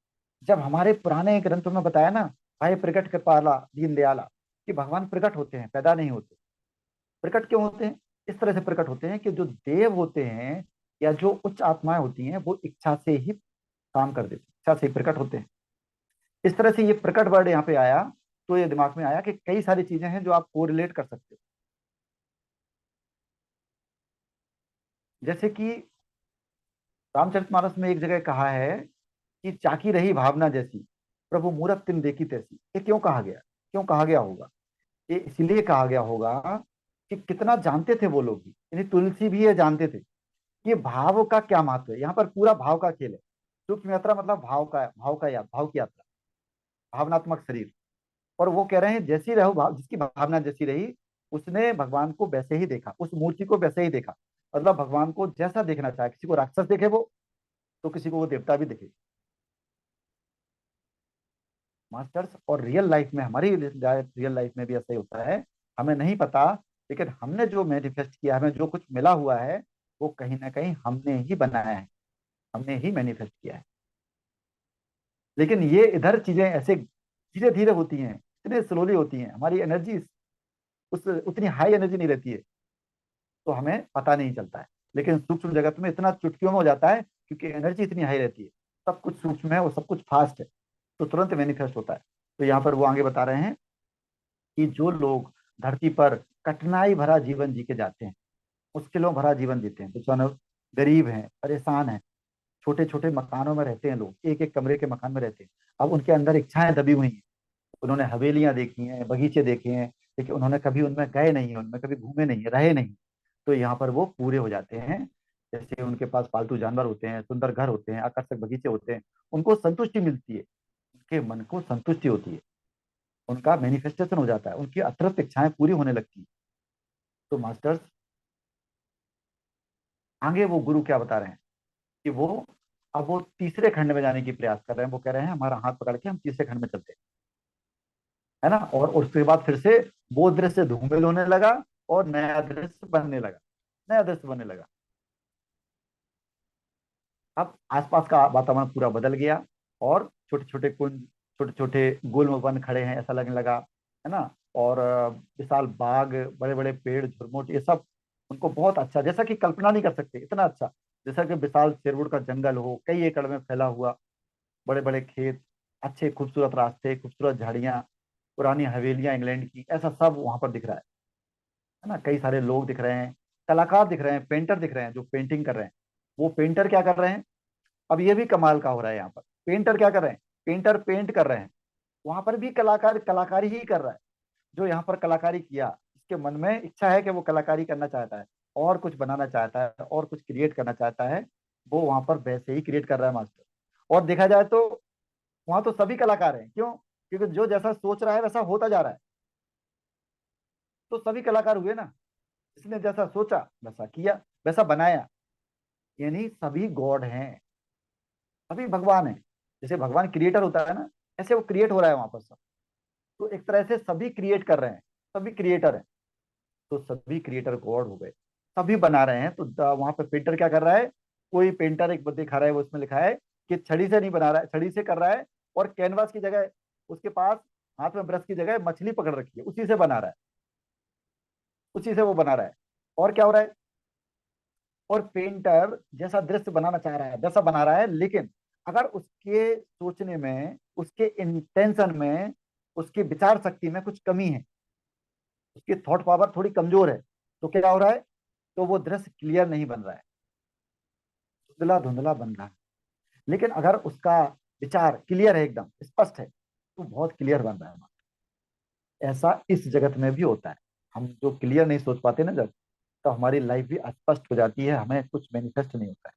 S2: जब हमारे पुराने ग्रंथों में बताया ना, भाई प्रकट कृपाला दीन दयाला, कि भगवान प्रकट होते हैं, पैदा नहीं होते। प्रकट क्यों होते हैं? इस तरह से प्रकट होते हैं कि जो देव होते हैं, या जो उच्च आत्माएं होती हैं, वो इच्छा से ही काम कर देती हैं, इच्छा से ही प्रकट होते हैं। इस तरह से ये प्रकट वर्ड यहाँ पे आया, तो ये दिमाग में आया कि कई सारी चीजें हैं जो आप कोरिलेट कर सकते हो। जैसे कि रामचरितमानस में एक जगह कहा है कि चाकी रही भावना जैसी, प्रभु मूरत तिन देखी तैसी। ये क्यों कहा गया? क्यों कहा गया होगा? ये इसलिए कहा गया होगा कि कितना जानते थे वो लोग भी, यानी तुलसी भी ये जानते थे कि भाव का क्या महत्व है। यहाँ पर पूरा भाव का खेल है। सूक्ष्म यात्रा मतलब भाव का या भाव की यात्रा, भावनात्मक शरीर। और वो कह रहे हैं जैसी रहो भाव, जिसकी भावना जैसी रही उसने भगवान को वैसे ही देखा, उस मूर्ति को वैसे ही देखा। मतलब भगवान को जैसा देखना चाहे, किसी को राक्षस देखे वो, तो किसी को वो देवता भी दिखे। मास्टर्स, और रियल लाइफ में, हमारी रियल लाइफ में भी ऐसा ही होता है। हमें नहीं पता, लेकिन हमने जो मैनिफेस्ट किया, हमें जो कुछ मिला हुआ है, वो कहीं ना कहीं हमने ही बनाया है, हमने ही मैनिफेस्ट किया है। लेकिन ये इधर चीजें ऐसे धीरे धीरे होती हैं, इतने स्लोली होती हैं, हमारी एनर्जी उस उतनी हाई एनर्जी नहीं रहती है, तो हमें पता नहीं चलता है। लेकिन सूक्ष्म जगत में इतना चुटकियों में हो जाता है, क्योंकि एनर्जी इतनी हाई रहती है। सब कुछ सूक्ष्म है, वो सब कुछ फास्ट है, तो तुरंत मैनिफेस्ट होता है। तो यहाँ पर वो आगे बता रहे हैं कि जो लोग धरती पर कठिनाई भरा जीवन जी के जाते हैं, मुश्किलों भरा जीवन जीते हैं, बेचारे गरीब हैं, परेशान हैं, छोटे छोटे मकानों में रहते हैं लोग, एक एक कमरे के मकान में रहते हैं। अब उनके अंदर इच्छाएं दबी हुई हैं, उन्होंने हवेलियां देखी हैं, बगीचे देखे हैं, लेकिन उन्होंने कभी उनमें गए नहीं, उनमें कभी घूमे नहीं, रहे नहीं। तो यहाँ पर वो पूरे हो जाते हैं। जैसे उनके पास पालतू जानवर होते हैं, सुंदर घर होते हैं, आकर्षक बगीचे होते हैं, उनको संतुष्टि मिलती है, उनके मन को संतुष्टि होती है, उनका मैनिफेस्टेशन हो जाता है, उनकी अतृप्त इच्छाएं पूरी होने लगती है। तो मास्टर्स, आगे वो गुरु क्या बता रहे हैं कि वो, अब वो तीसरे खंड में जाने की प्रयास कर रहे हैं। वो कह रहे हैं हमारा हाथ पकड़ के हम तीसरे खंड में चलते हैं, है ना। और उसके बाद फिर से वो दृश्य धूमिल होने लगा, और नया दृश्य बनने लगा, नया दृश्य बनने लगा। अब आसपास का वातावरण पूरा बदल गया, और छोटे छोटे कुंज, छोटे छोटे गुल्म वन खड़े हैं ऐसा लगने लगा, है ना। और विशाल बाग, बड़े बड़े पेड़, झुरमुट, ये सब उनको बहुत अच्छा, जैसा कि कल्पना नहीं कर सकते इतना अच्छा। जैसा कि विशाल शेरवुड का जंगल हो, कई एकड़ में फैला हुआ, बड़े बड़े खेत, अच्छे खूबसूरत रास्ते, खूबसूरत झाड़ियां, पुरानी हवेलियां इंग्लैंड की, ऐसा सब वहां पर दिख रहा है ना। कई सारे लोग दिख रहे हैं, कलाकार दिख रहे हैं, पेंटर दिख रहे हैं जो पेंटिंग कर रहे हैं। वो पेंटर क्या कर रहे हैं? अब ये भी कमाल का हो रहा है यहाँ पर। पेंटर क्या कर रहे हैं? पेंटर पेंट कर रहे हैं। वहां पर भी कलाकार कलाकारी ही कर रहा है। जो यहाँ पर कलाकारी किया, इसके मन में इच्छा है कि वो कलाकारी करना चाहता है, और कुछ बनाना चाहता है, और कुछ क्रिएट करना चाहता है, वो वहां पर वैसे ही क्रिएट कर रहा है मास्टर। और देखा जाए तो वहां तो सभी कलाकार हैं, क्यों? क्योंकि जो जैसा सोच रहा है वैसा होता जा रहा है, तो सभी कलाकार हुए ना। जिसने जैसा सोचा वैसा किया, वैसा बनाया, यानी सभी गॉड हैं, सभी भगवान हैं। जैसे भगवान क्रिएटर होता है ना, ऐसे वो क्रिएट हो रहा है वहां पर सब। तो एक तरह से सभी क्रिएट कर रहे हैं, सभी क्रिएटर हैं, तो सभी क्रिएटर गॉड हो गए, सभी बना रहे हैं। तो वहां पे पेंटर क्या कर रहा है? कोई पेंटर एक दिखा रहा है, वो उसमें लिखा है कि छड़ी से नहीं बना रहा है, छड़ी से कर रहा है, और कैनवास की जगह उसके पास हाथ में ब्रश की जगह मछली पकड़ रखी है, उसी से बना रहा है, उसी से वो बना रहा है। और क्या हो रहा है? और पेंटर जैसा दृश्य बनाना चाह रहा है वैसा बना रहा है, लेकिन अगर उसके सोचने में, उसके इंटेंशन में, उसकी विचार शक्ति में कुछ कमी है, उसकी थॉट पावर थोड़ी कमजोर है, तो क्या हो रहा है? तो वो दृश्य क्लियर नहीं बन रहा है, धुंधला धुंधला बन रहा है। लेकिन अगर उसका विचार क्लियर है, एकदम स्पष्ट है, तो बहुत क्लियर बन रहा है। ऐसा इस जगत में भी होता है। हम जो क्लियर नहीं सोच पाते ना जब, तो हमारी लाइफ भी अस्पष्ट हो जाती है, हमें कुछ मैनिफेस्ट नहीं होता है,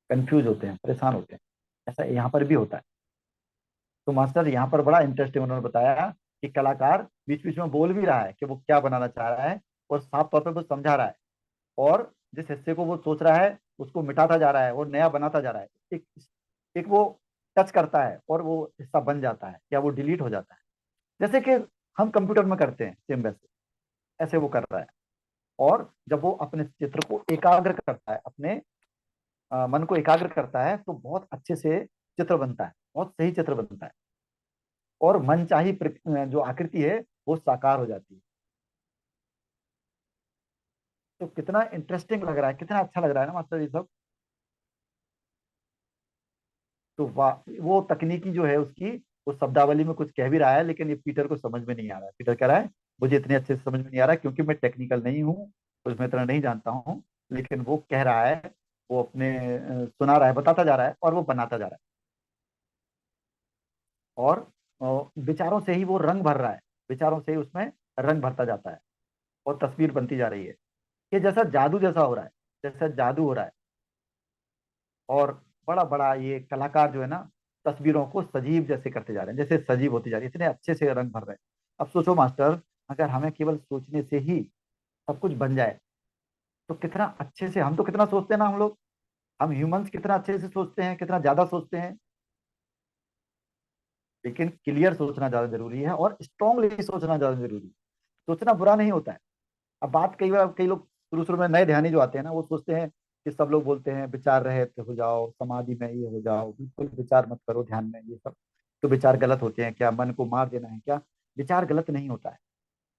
S2: कंफ्यूज होते हैं, परेशान होते हैं। ऐसा यहाँ पर भी होता है। तो मास्टर यहाँ पर बड़ा इंटरेस्टिंग उन्होंने बताया कि कलाकार बीच बीच में बोल भी रहा है कि वो क्या बनाना चाह रहा है, और साफ तौर पे वो समझा रहा है, और जिस हिस्से को वो सोच रहा है उसको मिटाता जा रहा है और नया बनाता जा रहा है। एक एक वो टच करता है और वो हिस्सा बन जाता है, या वो डिलीट हो जाता है, जैसे कि हम कंप्यूटर में करते हैं सेम वैसे, ऐसे वो कर रहा है। और जब वो अपने चित्र को एकाग्र करता है, अपने मन को एकाग्र करता है, तो बहुत अच्छे से चित्र बनता है, बहुत सही चित्र बनता है, और मनचाही जो आकृति है वो साकार हो जाती है। तो कितना इंटरेस्टिंग लग रहा है, कितना अच्छा लग रहा है ना मास्टर ये सब। तो वो तकनीकी जो है उसकी, वो शब्दावली में कुछ कह भी रहा है, लेकिन ये पीटर को समझ में नहीं आ रहा है। पीटर कह रहा है मुझे इतने अच्छे से समझ में नहीं आ रहा है, क्योंकि मैं टेक्निकल नहीं हूँ, उसमें इतना नहीं जानता हूँ। लेकिन वो कह रहा है, वो अपने सुना रहा है, बताता जा रहा है, और वो बनाता जा रहा है। और विचारों से ही वो रंग भर रहा है, विचारों से ही उसमें रंग भरता जाता है और तस्वीर बनती जा रही है। ये जैसा जादू जैसा हो रहा है, जैसा जादू हो रहा है। और बड़ा बड़ा ये कलाकार जो है ना, तस्वीरों को सजीव जैसे करते जा रहे हैं, जैसे सजीव होती जा रही है, इतने अच्छे से रंग भर रहे हैं। अब सोचो मास्टर, अगर हमें केवल सोचने से ही सब कुछ बन जाए तो कितना अच्छे से, हम तो कितना सोचते हैं ना हम लोग, हम ह्यूमंस कितना अच्छे से सोचते हैं, कितना ज्यादा सोचते हैं। लेकिन क्लियर सोचना ज्यादा जरूरी है और स्ट्रांगली सोचना ज्यादा जरूरी है। सोचना बुरा नहीं होता है। अब बात कई बार कई लोग शुरू शुरू में नए ध्यानी जो आते हैं ना, वो सोचते हैं कि सब लोग बोलते हैं विचार रहित हो जाओ, समाधि में ये हो जाओ, बिल्कुल विचार मत करो ध्यान में, ये सब तो विचार गलत होते हैं क्या, मन को मार देना है क्या? विचार गलत नहीं होता है,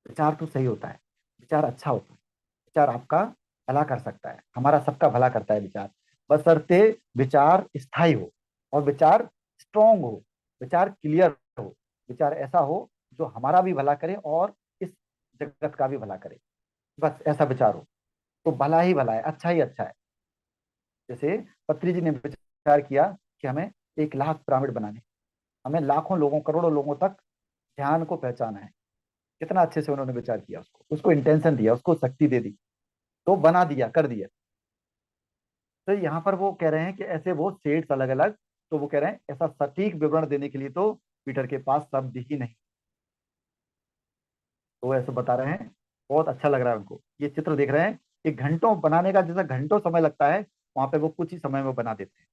S2: विचार तो सही होता है, विचार अच्छा होता है। विचार आपका भला कर सकता है, हमारा सबका भला करता है विचार, बशर्ते विचार स्थायी हो और विचार स्ट्रांग हो, विचार क्लियर हो, विचार ऐसा हो जो हमारा भी भला करे और इस जगत का भी भला करे। बस ऐसा विचार हो तो भला ही भला है, अच्छा ही अच्छा है। जैसे पत्री जी ने विचार किया कि हमें 1 लाख पिरामिड बनाने, हमें लाखों लोगों करोड़ों लोगों तक ध्यान को पहचाना है। कितना अच्छे से उन्होंने विचार किया, उसको उसको इंटेंशन दिया, उसको शक्ति दे दी, तो बना दिया, कर दिया। तो यहाँ पर वो कह रहे हैं कि ऐसे वो शेड्स अलग अलग, तो वो कह रहे हैं ऐसा सटीक विवरण देने के लिए तो पीटर के पास शब्द ही नहीं। तो वो ऐसे बता रहे हैं, बहुत अच्छा लग रहा है उनको ये चित्र देख रहे हैं कि घंटों बनाने का, जैसा घंटों समय लगता है वहां पे वो कुछ ही समय में बना देते हैं।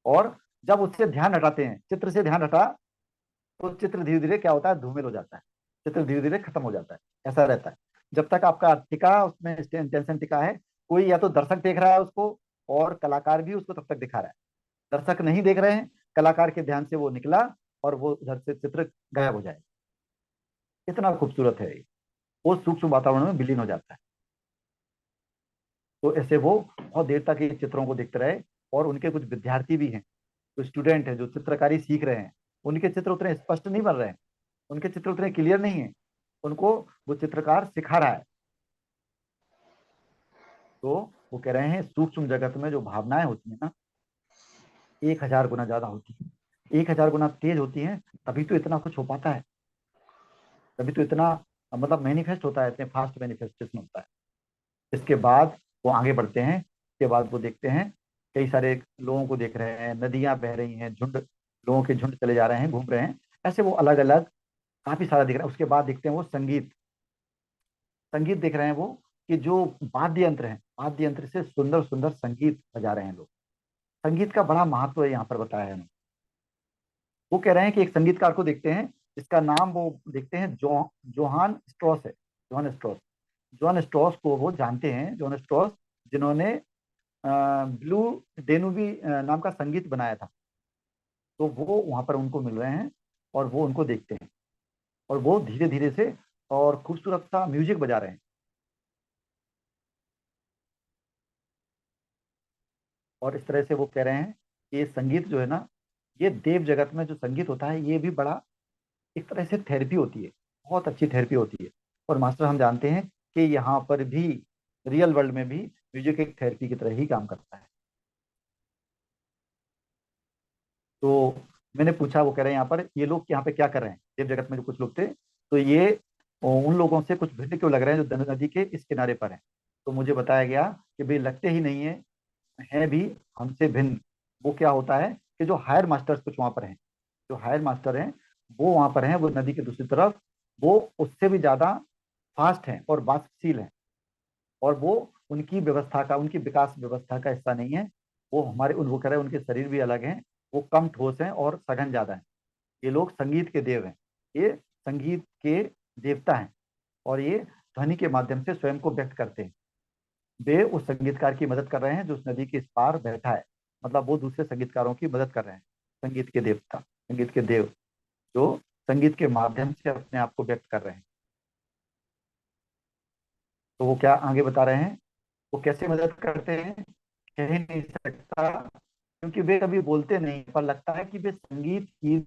S2: और जब उससे ध्यान हटाते हैं, चित्र से ध्यान हटा, तो चित्र धीरे धीरे क्या होता है, धूमिल हो जाता है, चित्र धीरे धीरे खत्म हो जाता है। ऐसा रहता है जब तक आपका टिका, उसमें इंटेंशन टिका है। कोई या तो दर्शक देख रहा है उसको, और कलाकार भी उसको तब तक दिखा रहा है। दर्शक नहीं देख रहे हैं, कलाकार के ध्यान से वो निकला और वो उधर से चित्र गायब हो जाए। इतना खूबसूरत है ये। वो सूक्ष्म वातावरण में विलीन हो जाता है। तो ऐसे वो बहुत देर तक ये चित्रों को देखते रहे। और उनके कुछ विद्यार्थी भी हैं, जो स्टूडेंट हैं, जो चित्रकारी सीख रहे हैं, उनके चित्र उतने स्पष्ट नहीं बन रहे हैं, उनके चित्र उतने क्लियर नहीं है, उनको वो चित्रकार सिखा रहा है। तो वो कह रहे हैं सूक्ष्म जगत में जो भावनाएं होती है ना, 1,000 गुना ज्यादा होती है, 1,000 गुना तेज होती है। तभी तो इतना कुछ हो पाता है, तभी तो इतना मतलब मैनिफेस्ट होता है, इतने फास्ट मैनिफेस्टेशन होता है। इसके बाद वो आगे बढ़ते हैं, इसके बाद वो देखते हैं कई सारे लोगों को देख रहे हैं, नदियां बह रही हैं, झुंड लोगों के झुंड चले जा रहे हैं, घूम रहे हैं। ऐसे वो अलग अलग काफी सारा दिख रहा है। उसके बाद देखते हैं वो संगीत, संगीत देख रहे हैं वो, कि जो वाद्य यंत्र है, वाद्य यंत्र से सुंदर सुंदर संगीत बजा रहे हैं लोग। संगीत का बड़ा महत्व है यहाँ पर बताया है उन्होंने। वो कह रहे हैं कि एक संगीतकार को देखते हैं, जिसका नाम वो देखते हैं जोहान स्ट्रॉस है, जोहान स्ट्रॉस। जोहान स्ट्रॉस को वो जानते हैं, जोहान स्ट्रॉस जिन्होंने ब्लू डेनुबी नाम का संगीत बनाया था। तो वो वहां पर उनको मिल रहे हैं और वो उनको देखते हैं, और वो धीरे धीरे से और खूबसूरत सा म्यूजिक बजा रहे हैं। और इस तरह से वो कह रहे हैं कि ये संगीत जो है ना, ये देव जगत में जो संगीत होता है, ये भी बड़ा एक तरह से थेरेपी होती है, बहुत अच्छी थेरेपी होती है। और मास्टर हम जानते हैं कि यहाँ पर भी, रियल वर्ल्ड में भी म्यूजिक एक थेरेपी की तरह ही काम करता है। तो मैंने पूछा, वो कह रहे हैं यहाँ पर ये लोग यहाँ पे क्या कर रहे हैं, देव जगत में जो कुछ लोग थे, तो ये उन लोगों से कुछ भिन्न क्यों लग रहे हैं जो गंगा नदी के इस किनारे पर हैं। तो मुझे बताया गया कि भाई लगते ही नहीं है, हैं भी हमसे भिन्न। वो क्या होता है कि जो हायर मास्टर्स कुछ वहां पर हैं, जो हायर मास्टर हैं, वो वहां पर हैं, वो नदी के दूसरी तरफ, वो उससे भी ज्यादा फास्ट हैं और वाष्पशील हैं। और वो उनकी व्यवस्था का, उनकी विकास व्यवस्था का हिस्सा नहीं है। वो हमारे उन वो कह रहे हैं उनके शरीर भी अलग हैं, वो कम ठोस हैं और सघन ज्यादा हैं। ये लोग संगीत के देव हैं, ये संगीत के देवता हैं। और ये ध्वनि के माध्यम से स्वयं को व्यक्त करते हैं। वे उस संगीतकार की मदद कर रहे हैं जो उस नदी के इस पार बैठा है, मतलब वो दूसरे संगीतकारों की मदद कर रहे हैं। संगीत के देवता, संगीत के देव, जो संगीत के माध्यम से अपने आप को व्यक्त कर रहे हैं। तो वो क्या आगे बता रहे हैं, वो कैसे मदद करते हैं, कह ही नहीं सकता, क्योंकि वे कभी बोलते नहीं, पर लगता है कि वे संगीत की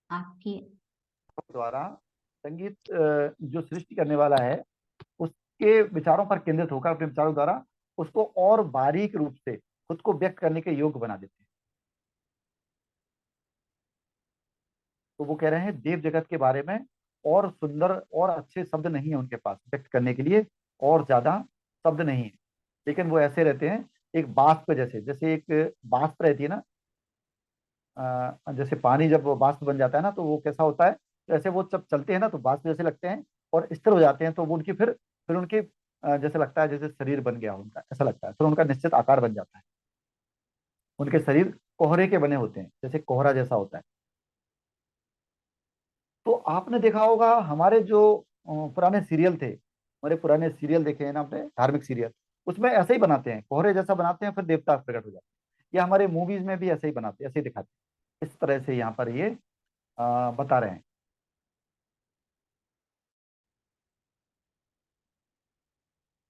S1: आपकी
S2: द्वारा, संगीत जो सृष्टि करने वाला है, उसके विचारों पर केंद्रित होकर अपने विचारों द्वारा उसको और बारीक रूप से खुद को व्यक्त करने के योग्य बना देते हैं। तो वो कह रहे हैं देव जगत के बारे में और सुंदर और अच्छे शब्द नहीं है उनके पास व्यक्त करने के लिए, और ज्यादा शब्द नहीं है। लेकिन वो ऐसे रहते हैं एक बाष्प जैसे, जैसे एक बाष्प रहती है ना, जैसे पानी जब वो बाष्प बन जाता है ना, तो वो कैसा होता है, जैसे वो जब चलते हैं ना तो बाष्प जैसे लगते हैं और स्थिर हो जाते हैं, तो वो उनकी फिर उनकी जैसे लगता है जैसे शरीर बन गया उनका, ऐसा लगता है, फिर उनका निश्चित आकार बन जाता है। उनके शरीर कोहरे के बने होते हैं, जैसे कोहरा जैसा होता है। तो आपने देखा होगा हमारे जो पुराने सीरियल थे, हमारे पुराने सीरियल देखे हैं ना आपने, धार्मिक सीरियल, उसमें ऐसे ही बनाते हैं, कोहरे जैसा बनाते हैं, फिर देवता प्रकट हो जाते हैं। या हमारे मूवीज में भी ऐसे ही बनाते हैं, ऐसे ही दिखाते हैं। इस तरह से यहाँ पर ये बता रहे हैं।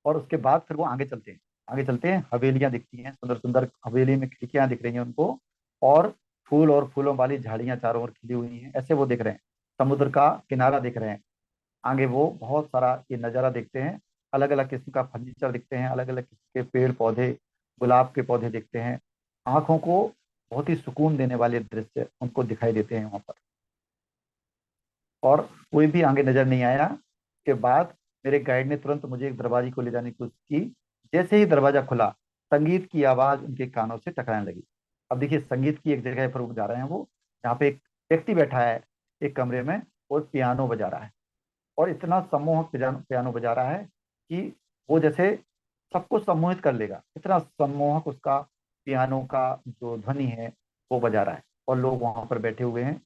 S2: और उसके बाद फिर वो आगे चलते हैं, आगे चलते हैं, हवेलियां दिखती हैं, सुंदर सुंदर हवेली में खिड़कियां दिख रही हैं उनको, और फूल और फूलों वाली झाड़ियां चारों ओर खिली हुई हैं, ऐसे वो दिख रहे हैं। समुद्र का किनारा दिख रहे हैं। आगे वो बहुत सारा ये नज़ारा देखते हैं, अलग अलग किस्म का फर्नीचर दिखते हैं, अलग अलग किस्म के पेड़ पौधे, गुलाब के पौधे दिखते हैं। आंखों को बहुत ही सुकून देने वाले दृश्य उनको दिखाई देते हैं वहां पर। और कोई भी आगे नजर नहीं आया। के बाद मेरे गाइड ने तुरंत मुझे एक दरवाजे को ले जाने की कोशिश की। जैसे ही दरवाजा खुला, संगीत की आवाज उनके कानों से टकराने लगी। अब देखिए, संगीत की एक जगह पर वो जा रहे हैं, वो जहाँ पे एक व्यक्ति बैठा है एक कमरे में और पियानो बजा रहा है, और इतना सम्मोहक पियानो पियानो बजा रहा है कि वो जैसे सबको सम्मोहित कर लेगा, इतना सम्मोहक उसका पियानो का जो ध्वनि है वो बजा रहा है। और लोग वहां पर बैठे हुए हैं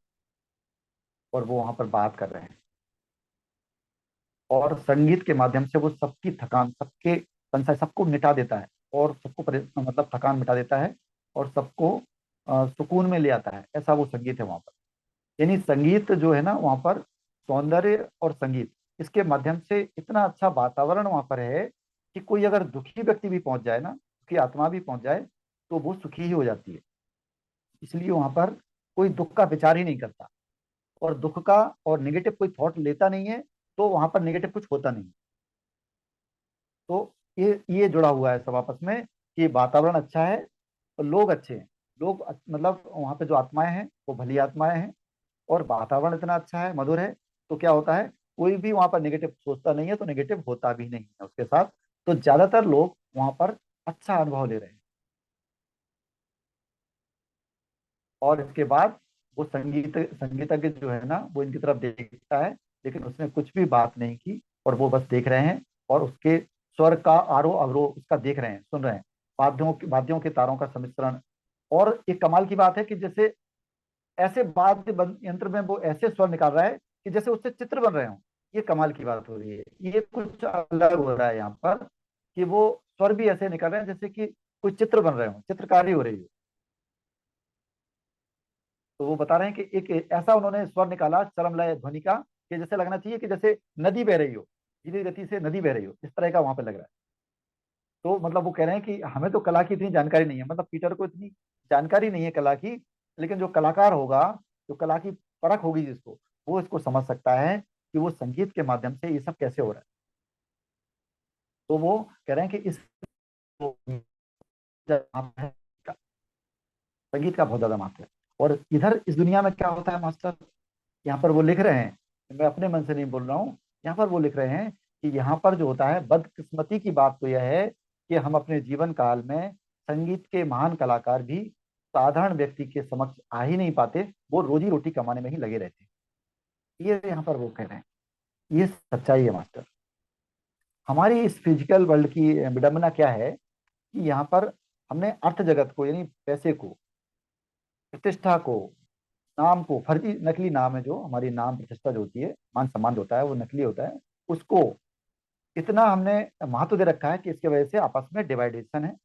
S2: और वो वहां पर बात कर रहे हैं। और संगीत के माध्यम से वो सबकी थकान, सबके संशय, सबको मिटा देता है, और सबको मतलब थकान मिटा देता है, और सबको सुकून में ले आता है। ऐसा वो संगीत है वहां पर। यानी संगीत जो है ना वहाँ पर, सौंदर्य और संगीत, इसके माध्यम से इतना अच्छा वातावरण वहाँ पर है कि कोई अगर दुखी व्यक्ति भी पहुंच जाए ना, दुखी आत्मा भी पहुंच जाए, तो वो सुखी ही हो जाती है। इसलिए वहाँ पर कोई दुख का विचार ही नहीं करता, और दुख का और निगेटिव कोई थॉट लेता नहीं है, तो वहाँ पर निगेटिव कुछ होता नहीं। तो ये जुड़ा हुआ है सब आपस में, कि वातावरण अच्छा है और लोग अच्छे हैं। लोग मतलब वहाँ पे जो आत्माएं हैं वो भली आत्माएं हैं, और वातावरण इतना अच्छा है, मधुर है, तो क्या होता है, कोई भी वहां पर नेगेटिव सोचता नहीं है, तो नेगेटिव होता भी नहीं है उसके साथ। तो ज्यादातर लोग वहां पर अच्छा अनुभव ले रहे हैं। और इसके बाद वो संगीतज्ञ जो है ना, वो इनकी तरफ देखता है, लेकिन उसने कुछ भी बात नहीं की, और वो बस देख रहे हैं, और उसके स्वर का आरोह अवरोह उसका देख रहे हैं, सुन रहे हैं, वाद्यों के तारों का सम्मिश्रण। और एक कमाल की बात है कि जैसे ऐसे यंत्र में वो ऐसे स्वर निकाल रहा है कि जैसे उससे चित्र बन रहे हो। ये कमाल की बात हो रही है, ये कुछ अलग हो रहा है यहाँ पर, कि वो स्वर भी ऐसे निकल रहे हैं जैसे कि कोई चित्र बन रहे हो, चित्रकारी हो रही है। तो वो बता रहे हैं कि एक ऐसा उन्होंने स्वर निकाला चरम लय ध्वनि का, कि जैसे लगना चाहिए कि जैसे नदी बह रही हो, धीरे गति से नदी बह रही हो, इस तरह का वहां पे लग रहा है। तो मतलब वो कह रहे हैं कि हमें तो कला की इतनी जानकारी नहीं है, मतलब पीटर को इतनी जानकारी नहीं है कला की, लेकिन जो कलाकार होगा, जो कला की परख होगी जिसको, वो इसको समझ सकता है कि वो संगीत के माध्यम से ये सब कैसे हो रहा है। तो वो कह रहे हैं कि इस संगीत का बहुत ज्यादा महत्व है। और इधर इस दुनिया में क्या होता है मास्टर, यहाँ पर वो लिख रहे हैं, मैं अपने मन से नहीं बोल रहा हूँ, यहाँ पर वो लिख रहे हैं कि यहाँ पर जो होता है, बदकिस्मती की बात तो यह है कि हम अपने जीवन काल में संगीत के महान कलाकार भी साधारण व्यक्ति के समक्ष आ ही नहीं पाते, वो रोजी रोटी कमाने में ही लगे रहते हैं। ये यहाँ पर वो कह रहे हैं, ये सच्चाई है मास्टर। हमारी इस फिजिकल वर्ल्ड की विडंबना क्या है कि यहाँ पर हमने अर्थ जगत को, यानी पैसे को, प्रतिष्ठा को, नाम को, फर्जी नकली नाम है, जो हमारी नाम प्रतिष्ठा जो होती है, मान सम्मान जो होता है वो नकली होता है, उसको इतना हमने महत्व दे रखा है कि इसके वजह से आपस में डिवाइडेशन है।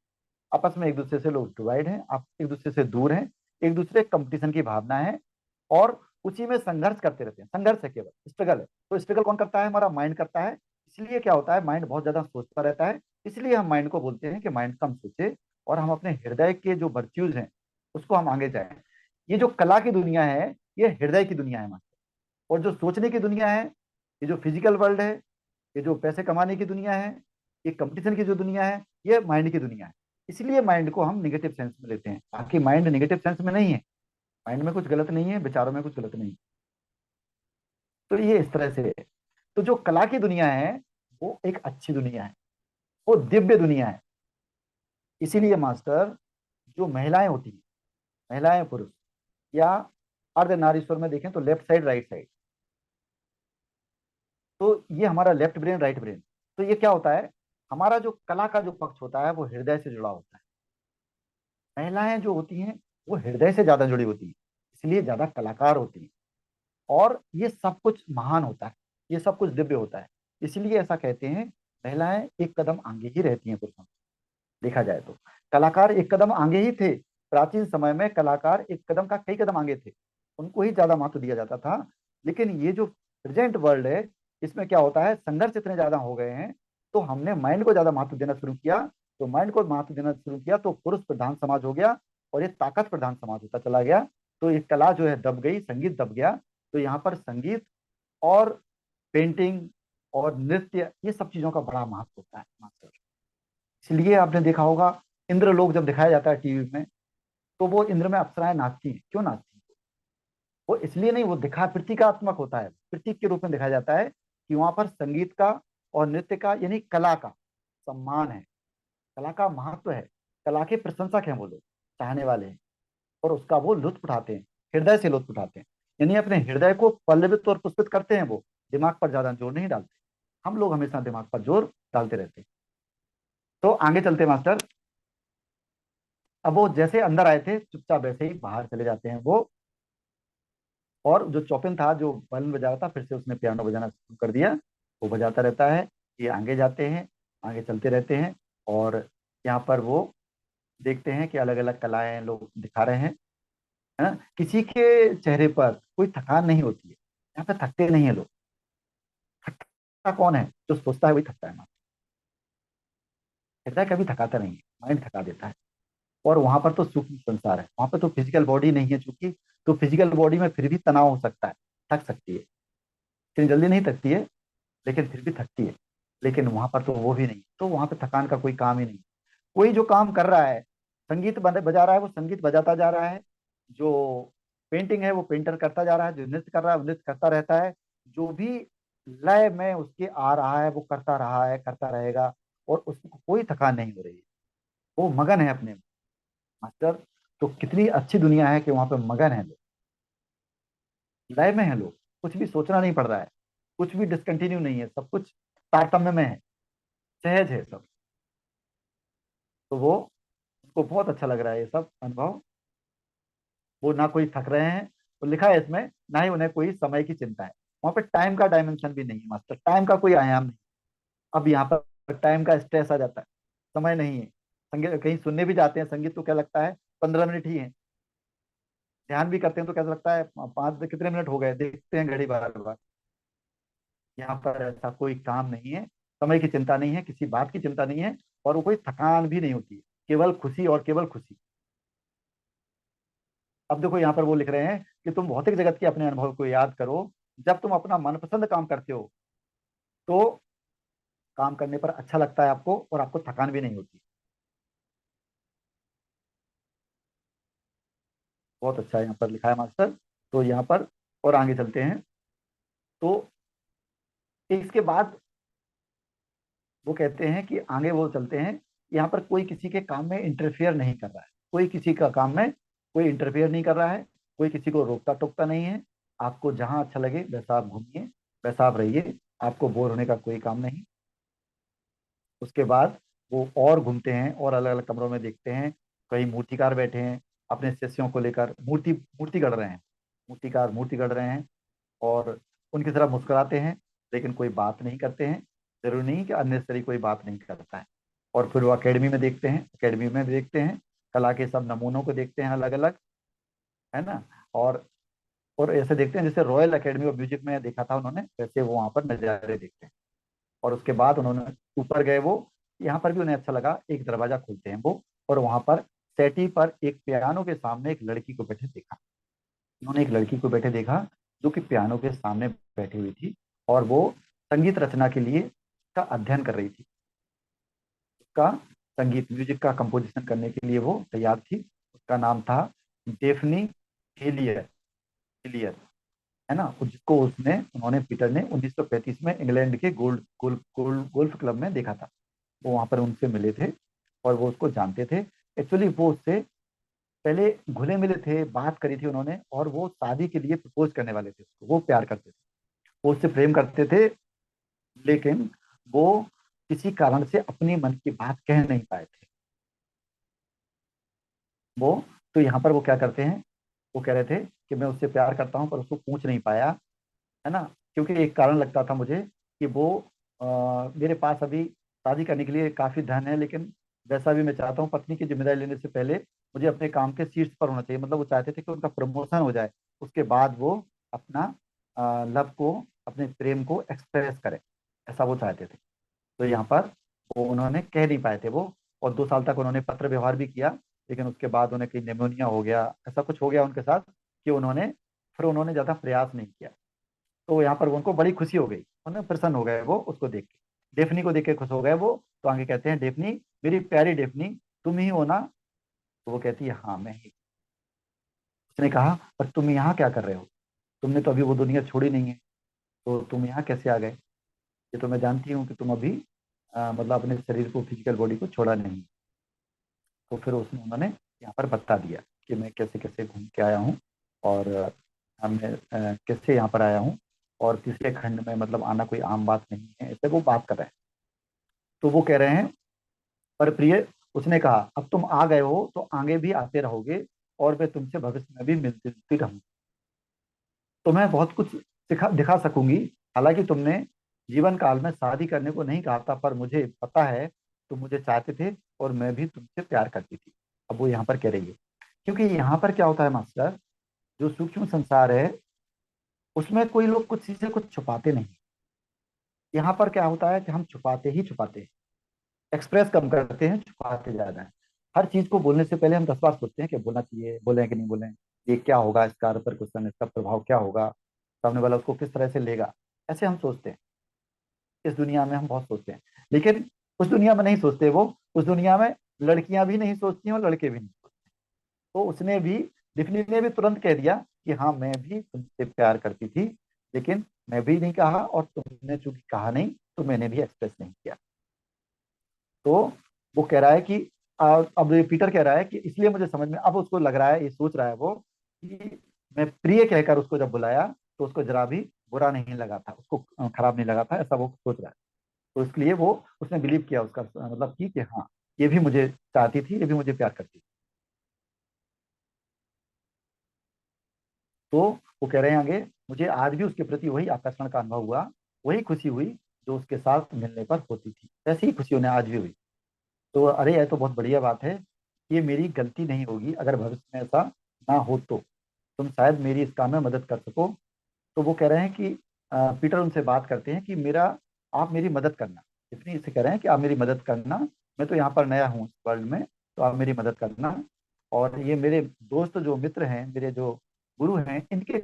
S2: आपस में एक दूसरे से लोग डिवाइड हैं, आप एक दूसरे से दूर हैं, एक दूसरे कंपटीशन की भावना है, और उसी में संघर्ष करते रहते हैं। संघर्ष है, केवल स्ट्रगल है। तो स्ट्रगल कौन करता है, हमारा माइंड करता है। इसलिए क्या होता है, माइंड बहुत ज्यादा सोचता रहता है। इसलिए हम माइंड को बोलते हैं कि माइंड कम सोचे, और हम अपने हृदय के जो वर्च्यूज हैं उसको हम आगे जाएं। ये जो कला की दुनिया है, ये हृदय की दुनिया है मास्टर। और जो सोचने की दुनिया है, ये जो फिजिकल वर्ल्ड है, ये जो पैसे कमाने की दुनिया है, ये कंपटीशन की जो दुनिया है, ये माइंड की दुनिया है। इसलिए माइंड को हम निगेटिव सेंस में लेते हैं, बाकी माइंड निगेटिव सेंस में नहीं है। माइंड में कुछ गलत नहीं है, विचारों में कुछ गलत नहीं है। तो ये इस तरह से है। तो जो कला की दुनिया है वो एक अच्छी दुनिया है, वो दिव्य दुनिया है। इसीलिए मास्टर, जो महिलाएं होती हैं, महिलाएं पुरुष, या अर्धनारीश्वर में देखें तो लेफ्ट साइड राइट साइड, तो ये हमारा लेफ्ट ब्रेन राइट ब्रेन। तो ये क्या होता है, हमारा जो कला का जो पक्ष होता है वो हृदय से जुड़ा होता है। महिलाएं जो होती हैं वो हृदय से ज्यादा जुड़ी होती हैं, इसलिए ज्यादा कलाकार होती हैं। और ये सब कुछ महान होता है, ये सब कुछ दिव्य होता है। इसलिए ऐसा कहते हैं, महिलाएं एक कदम आगे ही रहती हैं पुरुषों से। देखा जाए तो कलाकार एक कदम आगे ही थे। प्राचीन समय में कलाकार एक कदम का कई कदम आगे थे, उनको ही ज्यादा महत्व दिया जाता था। लेकिन ये जो प्रेजेंट वर्ल्ड है, इसमें क्या होता है, संघर्ष इतने ज्यादा हो गए हैं, तो हमने माइंड को ज्यादा महत्व देना शुरू किया। तो माइंड को महत्व देना शुरू किया तो पुरुष प्रधान समाज हो गया, और ये ताकत प्रधान समाज होता चला गया। तो ये कला जो है दब गई, संगीत दब गया। तो यहाँ पर संगीत और पेंटिंग और नृत्य, ये सब चीजों का बड़ा महत्व होता है मास्टर। इसलिए आपने देखा होगा, इंद्रलोक जब दिखाया जाता है टीवी में, तो वो इंद्र में अप्सराएं नाचती हैं। क्यों नाचती हैं? वो इसलिए नहीं, वो दिखा प्रतीकात्मक होता है, प्रतीक के रूप में दिखाया जाता है कि वहां पर संगीत का और नृत्य का यानी कला का सम्मान है, कला का महत्व है, कला के प्रशंसक हैं वो लोग, चाहने वाले हैं, और उसका वो लुत्फ उठाते हैं, हृदय से लुत्फ उठाते हैं। यानी अपने हृदय को पल्लवित और पुष्पित करते हैं वो, दिमाग पर ज्यादा जोर नहीं डालते। हम लोग हमेशा दिमाग पर जोर डालते रहते हैं। तो आगे चलते हैं मास्टर। अब वो जैसे अंदर आए थे चुपचाप वैसे ही बाहर चले जाते हैं वो। और जो चौपिन था जो वायलिन बजा रहा था, फिर से उसने पियानो बजाना शुरू कर दिया। वो बजाता रहता है, ये आगे जाते हैं, आगे चलते रहते हैं। और यहाँ पर वो देखते हैं कि अलग अलग कलाएं लोग दिखा रहे हैं, है ना। किसी के चेहरे पर कोई थकान नहीं होती है, यहाँ पे थकते नहीं है लोग। थकता कौन है, जो सोचता है वही थकता है। हृदय कभी थकाता नहीं है, माइंड थका देता है। और वहां पर तो सूक्ष्म संसार है, वहां पर तो फिजिकल बॉडी नहीं है चूंकि, तो फिजिकल बॉडी में फिर भी तनाव हो सकता है, थक सकती है, इतनी जल्दी नहीं थकती है, लेकिन फिर भी थकती है। लेकिन वहां पर तो वो भी नहीं, तो वहां पर थकान का कोई काम ही नहीं। कोई जो काम कर रहा है, संगीत बजा रहा है वो संगीत बजाता जा रहा है, जो पेंटिंग है वो पेंटर करता जा रहा है, जो नृत्य कर रहा है वो नृत्य करता रहता है। जो भी लय में उसके आ रहा है वो करता रहा है, करता रहेगा, और उसको कोई थकान नहीं हो रही है। वो मगन है अपने में, मास्टर। तो कितनी अच्छी दुनिया है कि वहां पे मगन है लोग, लय में है लोग, कुछ भी सोचना नहीं पड़ रहा है, कुछ भी डिसकंटिन्यू नहीं है, सब कुछ तारतम्य में है, सहज है सब। तो वो उसको बहुत अच्छा लग रहा है ये सब अनुभव। वो ना कोई थक रहे हैं, वो लिखा है इसमें, ना ही उन्हें कोई समय की चिंता है। वहां पे टाइम का डायमेंशन भी नहीं है मास्टर, टाइम का कोई आयाम नहीं। अब यहाँ पर टाइम का स्ट्रेस आ जाता है, समय नहीं है। संगीत कहीं सुनने भी जाते हैं संगीत, तो क्या लगता है 15 मिनट ही है। ध्यान भी करते हैं तो कैसा लगता है, पाँच कितने मिनट हो गए, देखते हैं घड़ी बार बार। यहाँ पर ऐसा कोई काम नहीं है, समय की चिंता नहीं है, किसी बात की चिंता नहीं है, और वो कोई थकान भी नहीं होती है, केवल खुशी और केवल खुशी। अब देखो यहाँ पर वो लिख रहे हैं कि तुम भौतिक जगत के अपने अनुभव को याद करो। जब तुम अपना मनपसंद काम करते हो, तो काम करने पर अच्छा लगता है आपको, और आपको थकान भी नहीं होती। बहुत अच्छा यहाँ पर लिखा है मास्टर। तो यहाँ पर और आगे चलते हैं। तो इसके बाद वो कहते हैं कि आगे वो चलते हैं, यहाँ पर कोई किसी के काम में इंटरफेयर नहीं कर रहा है, कोई किसी का काम में कोई इंटरफेयर नहीं कर रहा है, कोई किसी को रोकता टोकता नहीं है। आपको जहां अच्छा लगे वैसा आप घूमिए, वैसा आप रहिए, आपको बोर होने का कोई काम नहीं। उसके बाद वो और घूमते हैं और अलग अलग कमरों में देखते हैं, कई मूर्तिकार बैठे हैं अपने शिष्यों को लेकर, मूर्ति मूर्ति गढ़ रहे हैं, मूर्तिकार मूर्ति गढ़ रहे हैं, और उनकी तरफ मुस्कुराते हैं, लेकिन कोई बात नहीं करते हैं। जरूरी नहीं कि अननेसरी कोई बात नहीं करता है। और फिर वो अकेडमी में देखते हैं, अकेडमी में भी देखते हैं, कला के सब नमूनों को देखते हैं अलग अलग, है ना। और ऐसे देखते हैं जैसे रॉयल अकेडमी ऑफ म्यूजिक में देखा था उन्होंने, वैसे वो वहाँ पर नज़ारे देखते हैं। और उसके बाद उन्होंने ऊपर गए वो, यहाँ पर भी उन्हें अच्छा लगा, एक दरवाजा खोलते हैं वो, और वहां पर सेटी पर एक पियानो के सामने एक लड़की को बैठे देखा। उन्होंने एक लड़की को बैठे देखा, जो कि पियानो के सामने बैठी हुई थी, और वो संगीत रचना के लिए का अध्ययन कर रही थी, उसका संगीत म्यूजिक का कंपोजिशन करने के लिए वो तैयार थी। उसका नाम था डेफनी हेलियर। हेलियर, है ना, जिसको उसने उन्होंने पीटर ने 1935 में इंग्लैंड के gold golf golf golf club में देखा था। वो वहां पर उनसे मिले थे और वो उसको जानते थे। एक्चुअली वो उससे पहले घुले मिले थे, बात करी थी उन्होंने, और वो शादी के लिए प्रपोज करने वाले थे उसको। वो प्यार करते थे, वो उससे प्रेम करते थे, लेकिन वो किसी कारण से अपनी मन की बात कह नहीं पाए थे। वो तो यहाँ पर वो क्या करते हैं, वो कह रहे थे कि मैं उससे प्यार करता हूँ पर उसको पूछ नहीं पाया, है ना, क्योंकि एक कारण लगता था मुझे कि वो मेरे पास अभी शादी करने के लिए काफी धन है, लेकिन वैसा भी मैं चाहता हूँ पत्नी की जिम्मेदारी लेने से पहले मुझे अपने काम के शीर्ष पर होना चाहिए। मतलब वो चाहते थे कि उनका प्रमोशन हो जाए, उसके बाद वो अपना लव को, अपने प्रेम को एक्सप्रेस करें, ऐसा वो चाहते थे। तो यहाँ पर वो उन्होंने कह नहीं पाए थे वो। और 2 साल तक उन्होंने पत्र व्यवहार भी किया, लेकिन उसके बाद उन्हें कहीं निमोनिया हो गया, ऐसा कुछ हो गया उनके साथ कि उन्होंने ज्यादा प्रयास नहीं किया। तो यहाँ पर उनको बड़ी खुशी हो गई, उन्हें प्रसन्न हो गए वो उसको देख के, डेफनी को देख के खुश हो गए वो। तो आगे कहते हैं, डेफनी, मेरी प्यारी डेफनी, तुम ही हो ना? तो वो कहती है, हाँ मैं ही। उसने कहा, पर तुम यहाँ क्या कर रहे हो? तुमने तो अभी वो दुनिया छोड़ी नहीं है, तो तुम यहाँ कैसे आ गए? ये तो मैं जानती हूँ कि तुम अभी मतलब अपने शरीर को, फिजिकल बॉडी को छोड़ा नहीं। तो फिर उसने उन्होंने यहाँ पर बता दिया कि मैं कैसे कैसे घूम के आया हूँ, और हमने कैसे यहाँ पर आया हूँ, और तीसरे खंड में मतलब आना कोई आम बात नहीं है, ऐसे वो बात कर रहे हैं। तो वो कह रहे हैं, पर प्रिय, उसने कहा, अब तुम आ गए हो तो आगे भी आते रहोगे, और मैं तुमसे भविष्य में भी मिलती जुलती रहूंगी। तो मैं बहुत कुछ दिखा सकूंगी। हालांकि तुमने जीवन काल में शादी करने को नहीं कहा था, पर मुझे पता है तुम मुझे चाहते थे और मैं भी तुमसे प्यार करती थी। अब वो यहाँ पर कह रही है, क्योंकि यहाँ पर क्या होता है मास्टर, जो सूक्ष्म संसार है उसमें कोई लोग कुछ चीजें कुछ छुपाते नहीं। यहाँ पर क्या होता है कि हम छुपाते ही छुपाते हैं, एक्सप्रेस कम करते हैं, छुपाते ज्यादा है। हर चीज को बोलने से पहले हम 10 बार सोचते हैं कि बोलना चाहिए, बोलें कि नहीं बोलें, ये क्या होगा, इसका रिपरकशन, इसका प्रभाव क्या होगा, सामने वाला उसको किस तरह से लेगा। ऐसे हम सोचते हैं, इस दुनिया में हम बहुत सोचते हैं। लेकिन उस दुनिया में नहीं सोचते वो, उस दुनिया में लड़कियां भी नहीं सोचती और लड़के भी नहीं सोचते। तो उसने भी, डिफनी ने भी तुरंत कह दिया कि हाँ मैं भी तुमसे प्यार करती थी, लेकिन मैं भी नहीं कहा, और तुमने चूंकि कहा नहीं तो मैंने भी एक्सप्रेस नहीं किया। तो वो कह रहा है कि अब ये पीटर कह रहा है कि इसलिए मुझे समझ में, अब उसको लग रहा है, ये सोच रहा है वो कि मैं प्रिय कहकर उसको जब बुलाया तो उसको जरा भी बुरा नहीं लगा था, उसको खराब नहीं लगा था, ऐसा वो सोच रहा है। तो इसलिए वो, उसने बिलीव किया उसका मतलब कि हाँ ये भी मुझे चाहती थी, ये भी मुझे प्यार करती थी। तो वो कह रहे हैं आगे, मुझे आज भी उसके प्रति वही आकर्षण का अनुभव हुआ, वही खुशी हुई जो उसके साथ मिलने पर होती थी, ऐसी ही खुशी उन्हें आज भी हुई। तो अरे यह तो बहुत बढ़िया बात है, ये मेरी गलती नहीं होगी अगर भविष्य में ऐसा ना हो तो तुम शायद मेरी इस काम में मदद कर सको। तो वो कह रहे हैं कि पीटर उनसे बात करते हैं कि मेरा, आप मेरी मदद करना, इतनी से कह रहे हैं कि आप मेरी मदद करना, मैं तो यहाँ पर नया हूँ इस वर्ल्ड में, तो आप मेरी मदद करना। और ये मेरे दोस्त जो मित्र हैं, मेरे जो गुरु हैं, इनके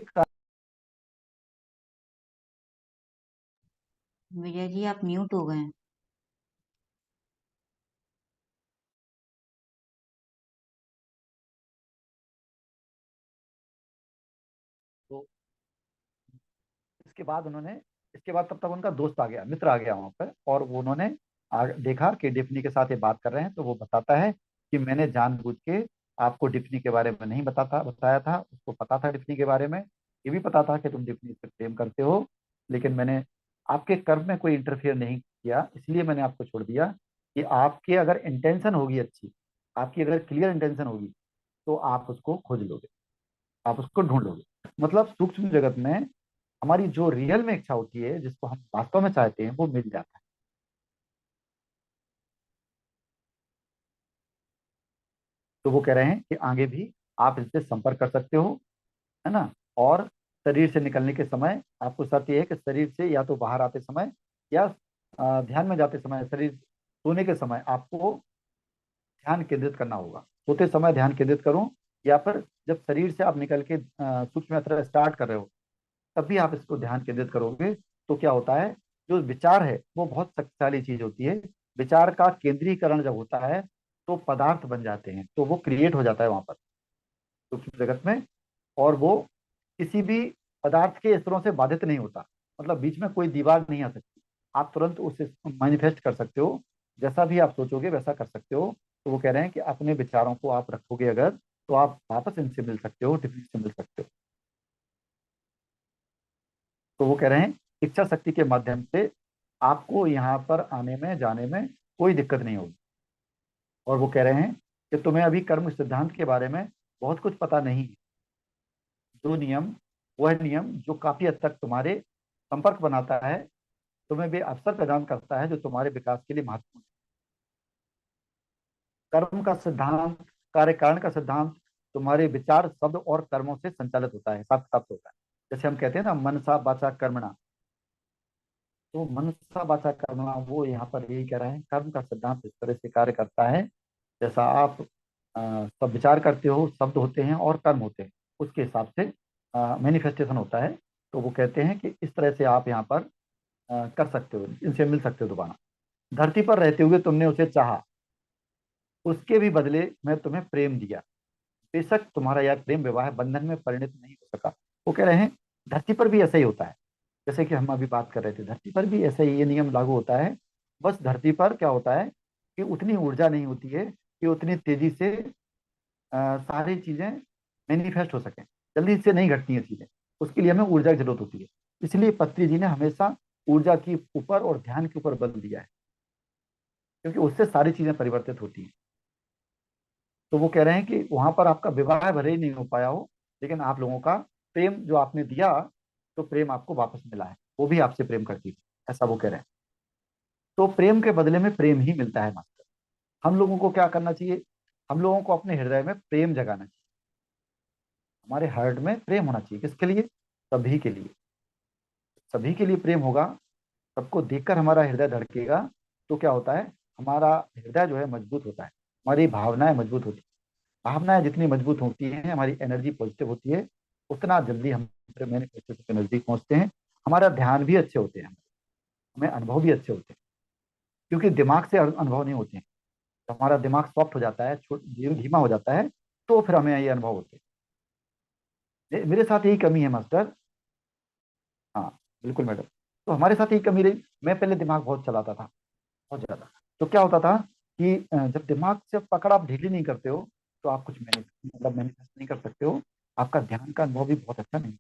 S1: विजय जी, आप म्यूट हो गए हैं।
S2: तो इसके बाद उन्होंने, इसके बाद तब तक उनका दोस्त आ गया, मित्र आ गया वहां पर, और वो उन्होंने देखा कि डिफनी के साथ ये बात कर रहे हैं, तो वो बताता है कि मैंने जानबूझ के आपको डिफनी के बारे में नहीं बताया था, उसको पता था डिफनी के बारे में, ये भी पता था कि तुम डिफनी से प्रेम करते हो, लेकिन मैंने आपके कर्म में कोई इंटरफेयर नहीं किया, इसलिए मैंने आपको छोड़ दिया। कि आपके अगर इंटेंशन होगी अच्छी, आपकी अगर क्लियर इंटेंशन होगी, तो आप उसको खोज लोगे, आप उसको ढूंढ लोगे। मतलब सूक्ष्म जगत में हमारी जो रियल में इच्छा होती है, जिसको हम वास्तव में चाहते हैं, वो मिल जाता है। तो वो कह रहे हैं कि आगे भी आप इससे संपर्क कर सकते हो, है ना, और शरीर से निकलने के समय आपको शर्त यह है कि शरीर से या तो बाहर आते समय, या ध्यान में जाते समय, शरीर सोने के समय आपको ध्यान केंद्रित करना होगा। सोते समय ध्यान केंद्रित करो, या फिर जब शरीर से आप निकल के सूक्ष्म यात्रा स्टार्ट कर रहे हो, तब भी आप इसको ध्यान केंद्रित करोगे। तो क्या होता है, जो विचार है वो बहुत शक्तिशाली चीज होती है, विचार का केंद्रीकरण जब होता है तो पदार्थ बन जाते हैं, तो वो क्रिएट हो जाता है वहां पर सूक्ष्म जगत में। और वो किसी भी पदार्थ के स्तरों से बाधित नहीं होता, मतलब बीच में कोई दीवार नहीं आ सकती। आप तुरंत उसे मैनिफेस्ट कर सकते हो, जैसा भी आप सोचोगे वैसा कर सकते हो। तो वो कह रहे हैं कि अपने विचारों को आप रखोगे अगर, तो आप वापस इनसे मिल सकते हो, डिफिनी से मिल सकते हो। तो वो कह रहे हैं इच्छा शक्ति के माध्यम से आपको यहाँ पर आने में जाने में कोई दिक्कत नहीं होगी। और वो कह रहे हैं कि तुम्हें अभी कर्म सिद्धांत के बारे में बहुत कुछ पता नहीं है। जो नियम, वह नियम जो काफी हद तक तुम्हारे संपर्क बनाता है, तुम्हें भी अवसर प्रदान करता है जो तुम्हारे विकास के लिए महत्वपूर्ण है। कर्म का सिद्धांत, कार्य कारण का सिद्धांत तुम्हारे विचार, शब्द और कर्मों से संचालित होता है, साथ साथ होता है। जैसे हम कहते हैं ना, मनसा वाचा कर्मणा, तो मनसा वाचा कर्मणा वो यहाँ पर यही कह रहे हैं, कर्म का सिद्धांत इस तरह से कार्य करता है जैसा आप सब विचार करते हो, शब्द होते हैं और कर्म होते हैं, उसके हिसाब से मैनिफेस्टेशन होता है। तो वो कहते हैं कि इस तरह से आप यहाँ पर कर सकते हो, इनसे मिल सकते हो दोबारा। धरती पर रहते हुए तुमने उसे चाहा, उसके भी बदले मैं तुम्हें प्रेम दिया। बेशक तुम्हारा यह प्रेम विवाह बंधन में परिणत नहीं हो सका। वो कह रहे हैं धरती पर भी ऐसा ही होता है, जैसे कि हम अभी बात कर रहे थे, धरती पर भी ऐसा ही ये नियम लागू होता है। बस धरती पर क्या होता है कि उतनी ऊर्जा नहीं होती है कि उतनी तेजी से सारी चीजें मैनिफेस्ट हो सकें। जल्दी से नहीं घटती हैं चीजें, उसके लिए हमें ऊर्जा की जरूरत होती है। इसलिए पत्री जी ने हमेशा ऊर्जा के ऊपर और ध्यान के ऊपर बल दिया है, क्योंकि उससे सारी चीजें परिवर्तित होती हैं। तो वो कह रहे हैं कि वहां पर आपका विवाह भले ही नहीं हो पाया हो, लेकिन आप लोगों का प्रेम जो आपने दिया, तो प्रेम आपको वापस मिला है, वो भी आपसे प्रेम करती थी, ऐसा वो कह रहे हैं। तो प्रेम के बदले में प्रेम ही मिलता है मास्टर। हम लोगों को क्या करना चाहिए? हम लोगों को अपने हृदय में प्रेम जगाना चाहिए। हमारे हार्ट में प्रेम होना चाहिए, किसके लिए? सभी के लिए। सभी के लिए प्रेम होगा, सबको देखकर हमारा हृदय धड़केगा, तो क्या होता है, हमारा हृदय जो है मजबूत होता है, हमारी भावनाएं मजबूत होती है। भावनाएं जितनी मजबूत होती हैं, हमारी एनर्जी पॉजिटिव होती है, उतना जल्दी हम मैनिफेस्टेशन के नजदीक पहुंचते हैं। हमारा ध्यान भी अच्छे होते हैं, हमें अनुभव भी अच्छे होते हैं, क्योंकि दिमाग से अनुभव नहीं होते हैं। तो हमारा दिमाग सॉफ्ट हो जाता है, धीमा हो जाता है, तो फिर हमें ये अनुभव होते हैं। मेरे साथ यही कमी है मास्टर। हाँ, बिल्कुल मैडम। तो हमारे साथ यही कमी रही, मैं पहले दिमाग बहुत चलाता था, बहुत ज्यादा। तो क्या होता था कि जब दिमाग से पकड़ आप ढीली नहीं करते हो, तो आप कुछ मैनिफेस्ट नहीं कर सकते हो, आपका ध्यान का अनुभव भी बहुत अच्छा नहीं।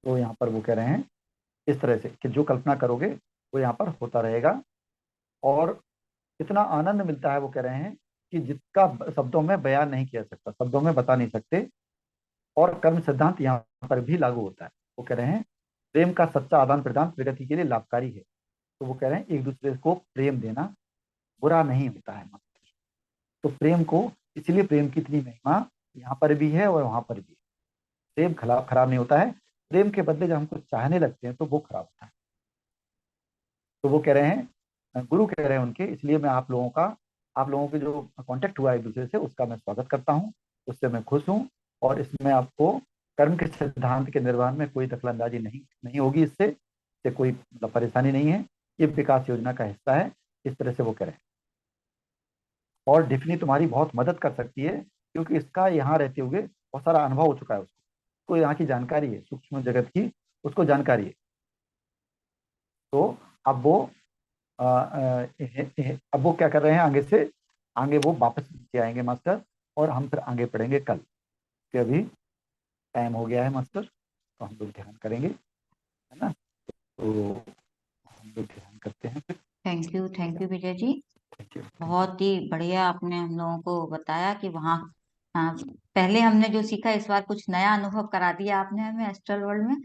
S2: तो यहाँ पर वो कह रहे हैं इस तरह से कि जो कल्पना करोगे वो यहाँ पर होता रहेगा। और इतना आनंद मिलता है, वो कह रहे हैं कि जिसका शब्दों में बयान नहीं किया सकता, शब्दों में बता नहीं सकते। और कर्म सिद्धांत यहाँ पर भी लागू होता है। वो कह रहे हैं प्रेम का सच्चा आदान प्रदान प्रगति के लिए लाभकारी है। तो वो कह रहे हैं एक दूसरे को प्रेम देना बुरा नहीं होता है। तो प्रेम को, इसलिए प्रेम की इतनी महिमा यहाँ पर भी है और वहां पर भी है। प्रेम खराब खराब नहीं होता है। प्रेम के बदले जब हमको चाहने लगते हैं तो वो खराब होता है। तो वो कह रहे हैं, गुरु कह रहे हैं उनके, इसलिए मैं आप लोगों के जो कांटेक्ट हुआ है एक दूसरे से, उसका मैं स्वागत करता हूँ, उससे मैं खुश हूँ। और इसमें आपको कर्म के सिद्धांत के निर्वहन में कोई दखलंदाजी नहीं नहीं होगी, इससे कोई मतलब परेशानी नहीं है। ये विकास योजना का हिस्सा है, इस तरह से वो कह रहे हैं। और डिफनी तुम्हारी बहुत मदद कर सकती है, क्योंकि इसका यहाँ रहते हुए बहुत सारा अनुभव हो चुका है उसको, तो यहाँ की जानकारी है, सूक्ष्म जगत की उसको जानकारी है। तो अब वो अब वो क्या कर रहे हैं, आगे से आगे वो वापस नीचे आएंगे मास्टर, और हम फिर आगे पढ़ेंगे कल, कि अभी टाइम हो गया है मास्टर, तो हम लोग ध्यान करेंगे, है ना? तो हम लोग ध्यान करते हैं फिर।
S1: Thank you Vijay ji.
S2: Thank you, thank you.
S1: बहुत ही बढ़िया आपने हम लोगों को बताया कि वहाँ पहले हमने जो सीखा, इस बार कुछ नया अनुभव करा दिया आपने हमें एस्ट्रल वर्ल्ड में,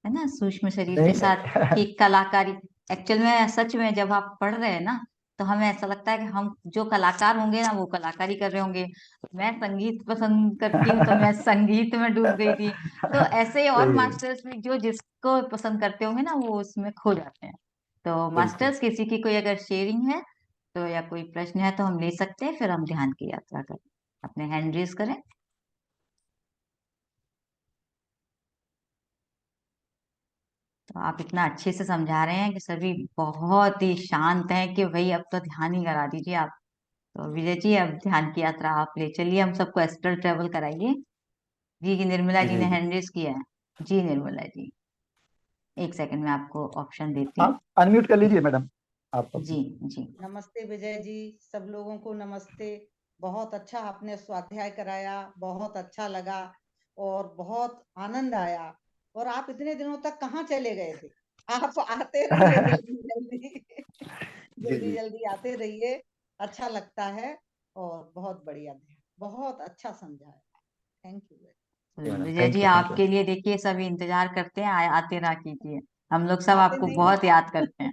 S1: है ना, सूक्ष्म शरीर के
S2: नहीं
S1: साथ
S2: नहीं
S1: की कलाकारी। एक्चुअल में सच में जब आप पढ़ रहे हैं ना, तो हमें ऐसा लगता है कि हम जो कलाकार होंगे ना, वो कलाकारी कर रहे होंगे। मैं संगीत पसंद करती हूँ, तो मैं संगीत में डूब गई थी। तो ऐसे ही और
S2: सही है,
S1: मास्टर्स भी जो जिसको पसंद करते होंगे ना, वो उसमें खो जाते हैं। तो
S2: बिल्कुल।
S1: मास्टर्स, किसी की कोई अगर शेयरिंग है तो, या कोई प्रश्न है तो हम ले सकते हैं, फिर हम ध्यान की यात्रा करें। अपने हैंड रेज करें। तो आप इतना अच्छे से समझा रहे हैं कि सभी बहुत ही शांत हैं कि भाई अब तो ध्यान ही करा दीजिए आप। तो विजय जी, अब ध्यान की यात्रा आप ले चलिए, हम सबको एस्ट्रल ट्रेवल कराइए। जी निर्मला
S2: जी
S1: जी
S2: जी
S1: ने
S2: जी।
S1: हैंड रेस किया है। जी निर्मला जी, एक सेकंड में आपको ऑप्शन देती हूँ।
S2: आप अनम्यूट कर लीजिए मैडम, आप
S1: जी
S2: अपनी।
S1: जी।
S3: नमस्ते विजय जी, सब लोगों को नमस्ते। बहुत अच्छा आपने स्वाध्याय कराया, बहुत अच्छा लगा और बहुत आनंद आया। और आप इतने दिनों तक कहाँ चले गए थे? आप आते रहिए जल्दी जल्दी
S2: जी
S3: जल्दी
S2: जी।
S3: जल्दी आते रहिए। अच्छा लगता है और बहुत बढ़िया थे, बहुत अच्छा समझाया। Thank you.
S2: जी madam,
S1: Vijay ji,
S2: thank you thank you.
S1: आपके लिए देखिए सभी इंतजार करते हैं, आते रहा कीजिए। हम लोग सब
S3: आते
S1: आपको
S3: नहीं
S1: बहुत याद करते हैं।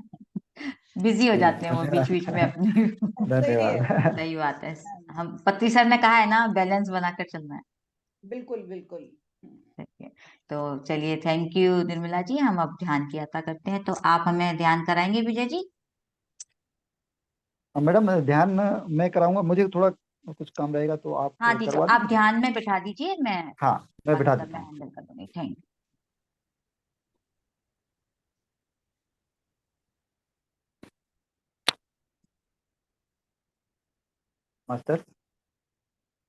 S1: बिजी हो
S2: जी
S1: जाते हैं वो बीच बीच में अपनी।
S3: सही है,
S2: धन्यवाद।
S1: सही बात है। हम पत्री सर ने कहा है ना, बैलेंस बनाकर चलना है।
S3: बिल्कुल बिल्कुल।
S1: ठीक है। तो चलिए, थैंक यू निर्मला जी, हम अब ध्यान की यात्रा करते हैं, तो आप हमें ध्यान कराएंगे विजय जी।
S2: मैडम ध्यान मैं कराऊंगा, मुझे थोड़ा कुछ काम रहेगा तो आप
S1: हाँ जी, तो
S2: करवा
S1: आप
S2: देंगे।
S1: ध्यान में बैठा दीजिए, मैं
S2: हाँ, मैं
S1: बाकी
S2: बिठा
S1: सब
S2: देता
S1: मैं
S2: हूँ।
S1: हैंडल कर दूंगी। Thank you.
S2: मास्टर,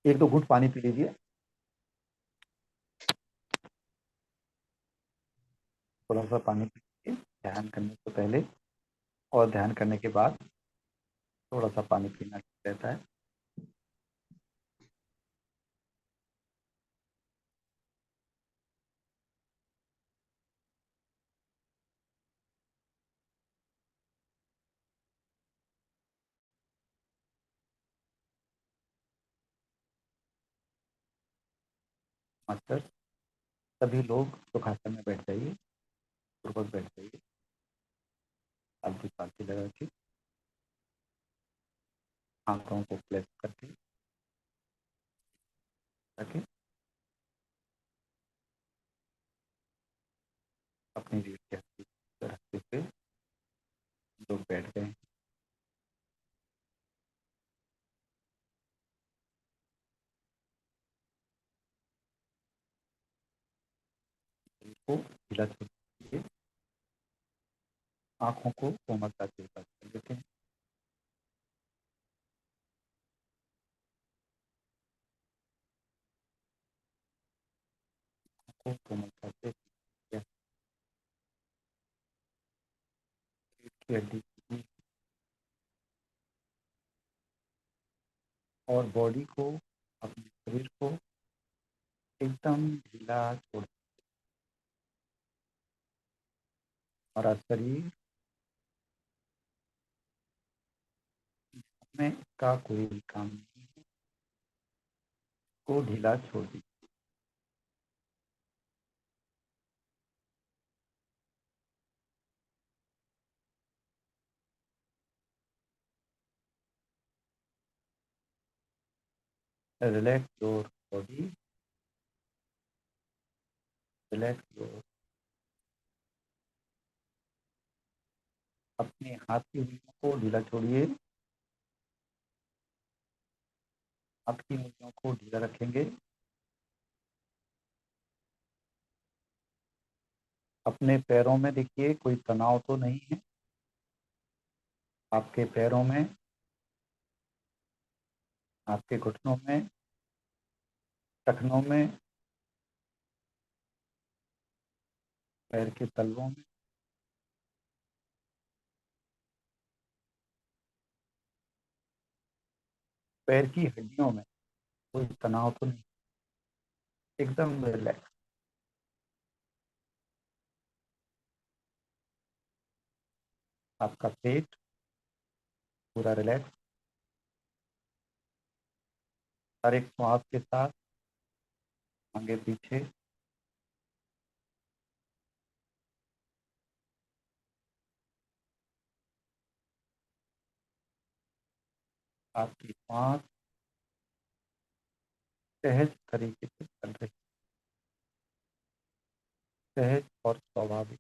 S2: एक दो घूंट पानी पी लीजिए, थोड़ा सा पानी पी लीजिए ध्यान करने से पहले, और ध्यान करने के बाद थोड़ा सा पानी पीना ठीक रहता है। मास्टर, सभी लोग सुखासन में बैठ जाइए, पूर्वक बैठ जाइए, फालतू फालतू लगा के, हाथों को प्लेस करके रखें, अपनी रीढ़ के हफ्ते पे लोग बैठ गए हैं। को ढीला छोड़ दीजिए, आँखों को कोमलता से बंद कर देते हैं, को कोमलता से या रीढ़ की हड्डी की और बॉडी को, अपने शरीर को एकदम ढीला छोड़, हमारा शरीर में इसका कोई भी काम नहीं है, को ढीला छोड़ दीजिए। Relax your body, relax your, अपने हाथ की उंगलियों को ढीला छोड़िए, आपकी उंगलियों को ढीला रखेंगे, अपने पैरों में देखिए कोई तनाव तो नहीं है, आपके पैरों में, आपके घुटनों में, टखनों में, पैर के तलवों में, पैर की हड्डियों में कोई तनाव तो नहीं, एकदम रिलैक्स। आपका पेट पूरा रिलैक्स, हर एक श्वास के साथ आगे पीछे, आपकी श्वास सहज तरीके से चल रही, सहज और स्वाभाविक।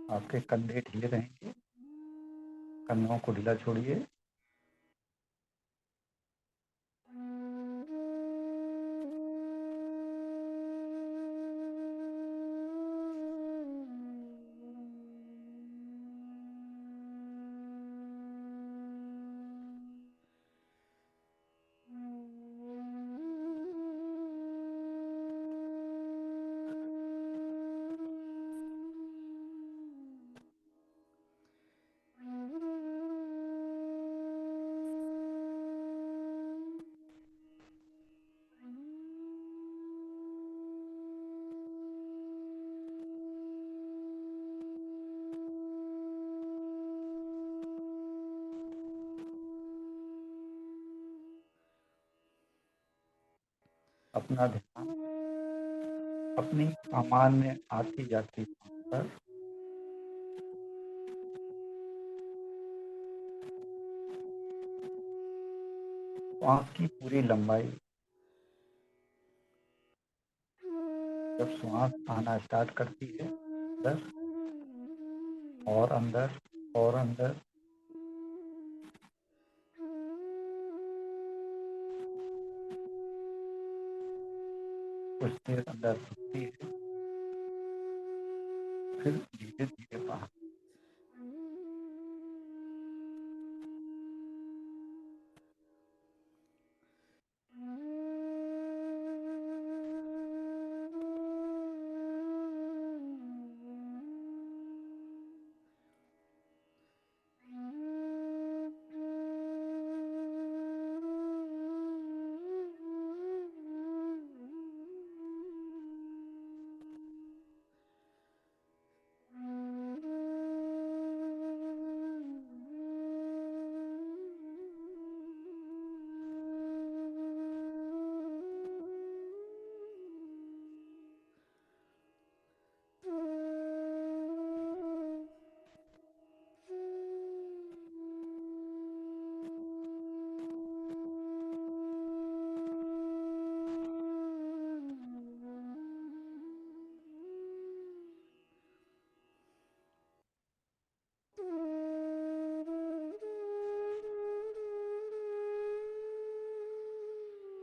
S2: आपके कंधे ढीले रहेंगे, कंधों को ढीला छोड़िए। अपना ध्यान अपनी सामान्य आती जाती सांस पर, सांस की पूरी लंबाई। जब सांस आना स्टार्ट करती है, अंदर और अंदर और अंदर, कुछ देर अंदर रुकती है, फिर धीरे धीरे बाहर।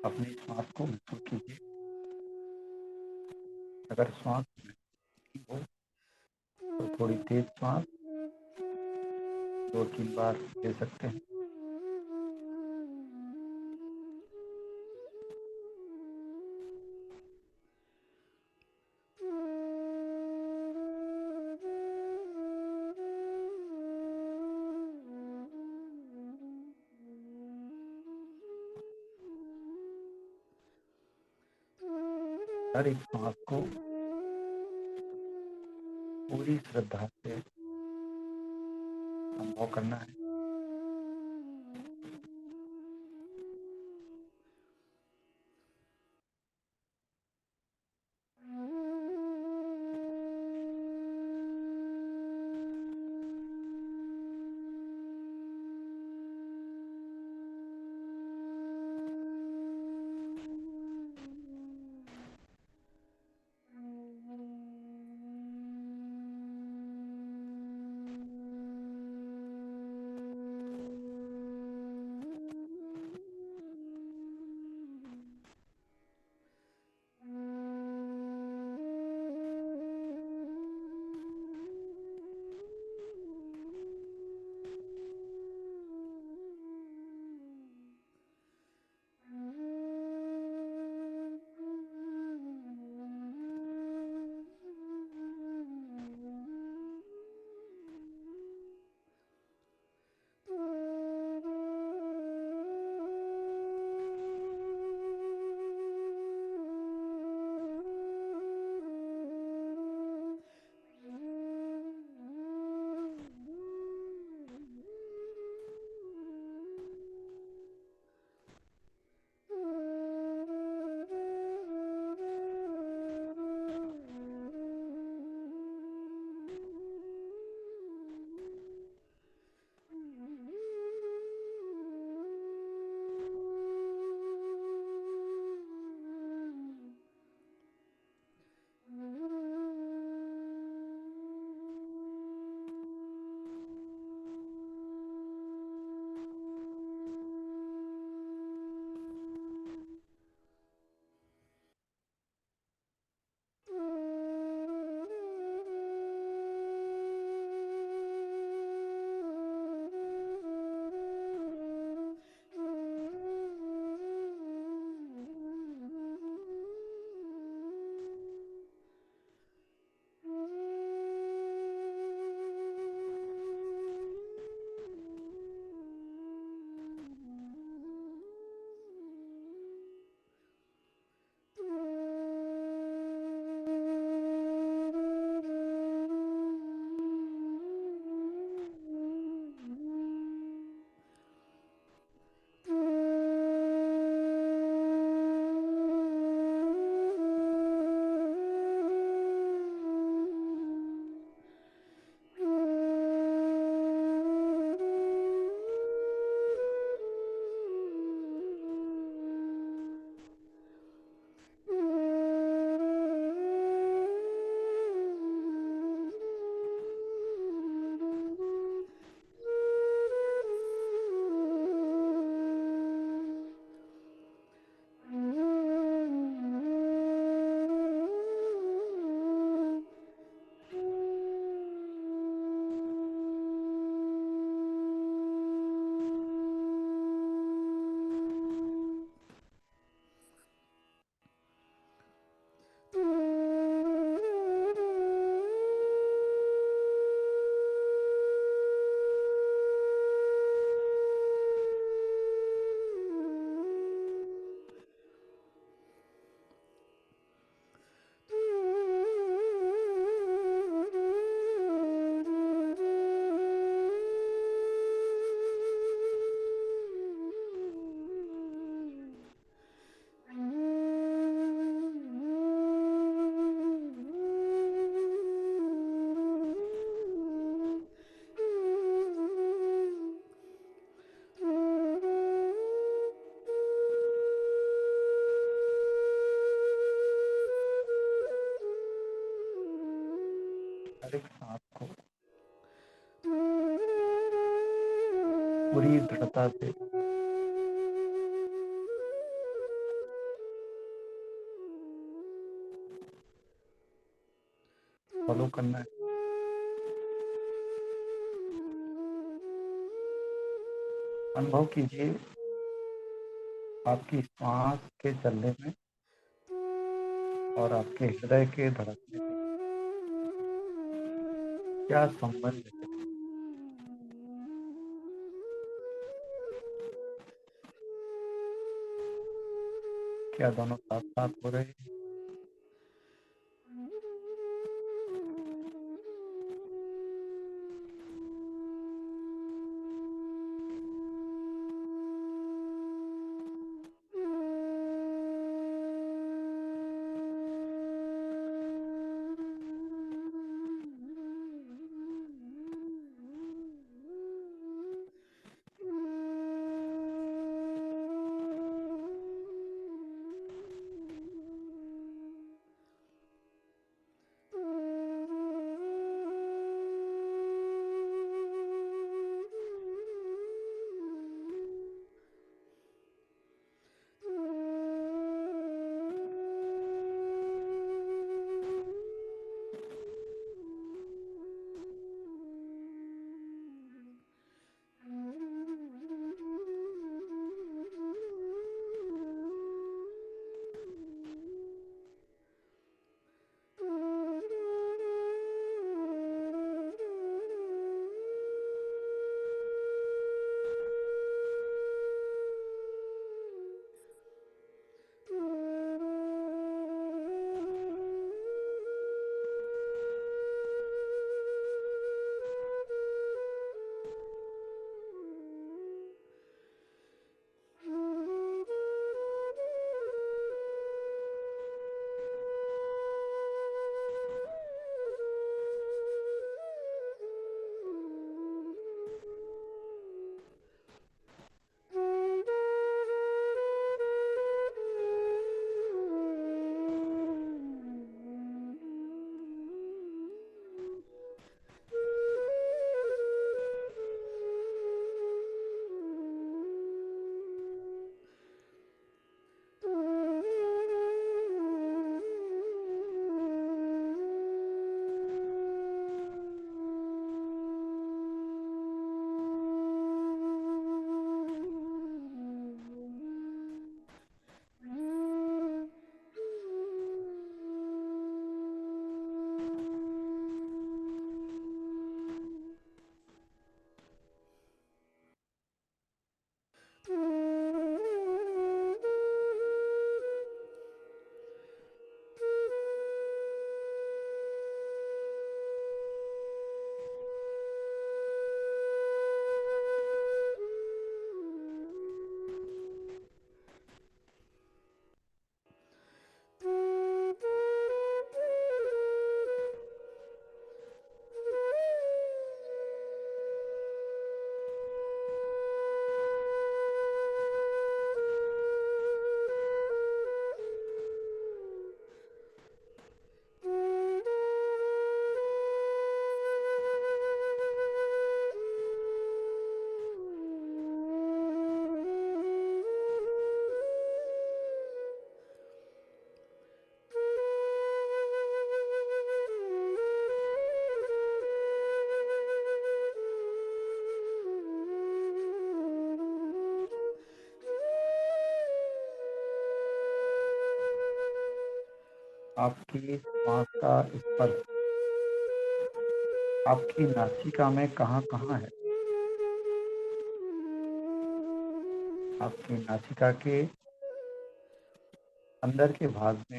S2: अपनी श्वास को महसूस कीजिए। अगर श्वास नहीं हो तो थोड़ी तेज श्वास 2-3 बार ले सकते हैं। हर एक श्वास को पूरी श्रद्धा से अनुभव करना है। हर एक सांस को पूरी दृढ़ता से फॉलो करना है। अनुभव कीजिए आपकी सांस के चलने में और आपके हृदय के धड़कने में क्या संबंध है। क्या दोनों साथ साथ हो रहे हैं? आपकी सांस का स्पर्श आपकी नासिका में कहाँ कहाँ है। आपकी नासिका के अंदर के भाग में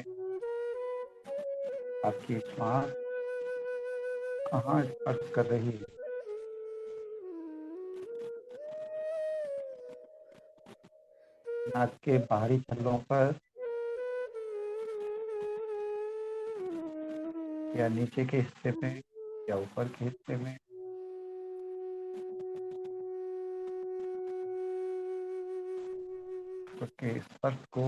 S2: आपकी सांस कहाँ स्पर्श कर रही है। नाक के बाहरी छल्लों पर या नीचे के हिस्से में या ऊपर के हिस्से में। उसके स्पर्श को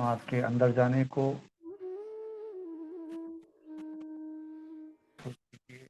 S2: सांस के अंदर जाने को कीजिए।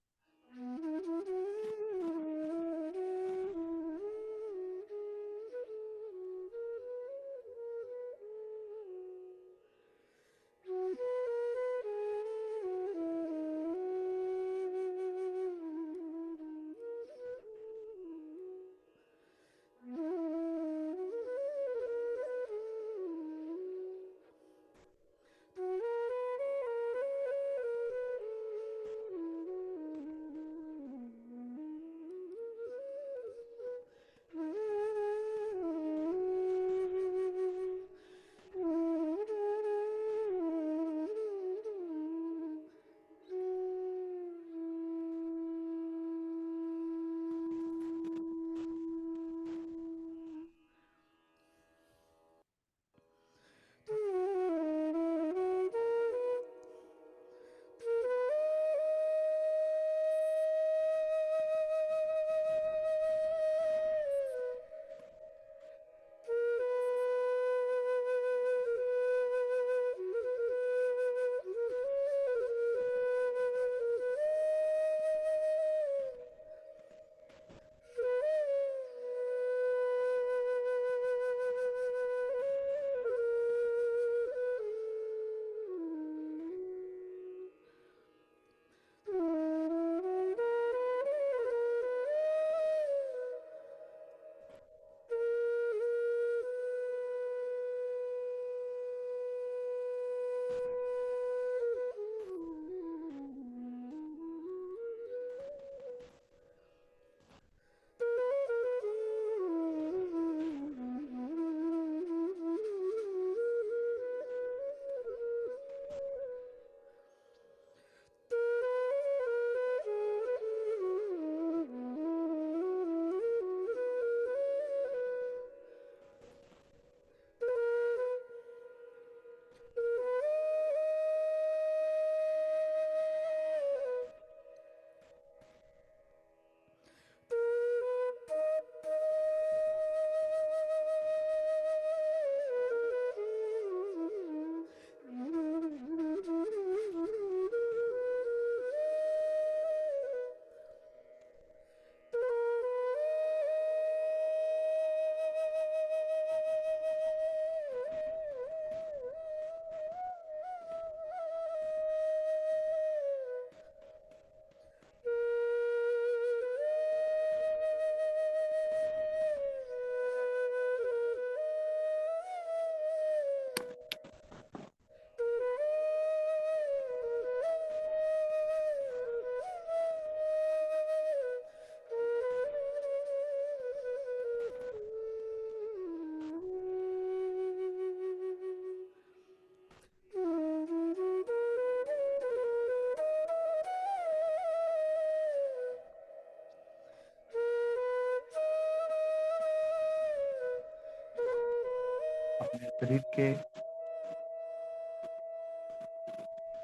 S2: अपने शरीर के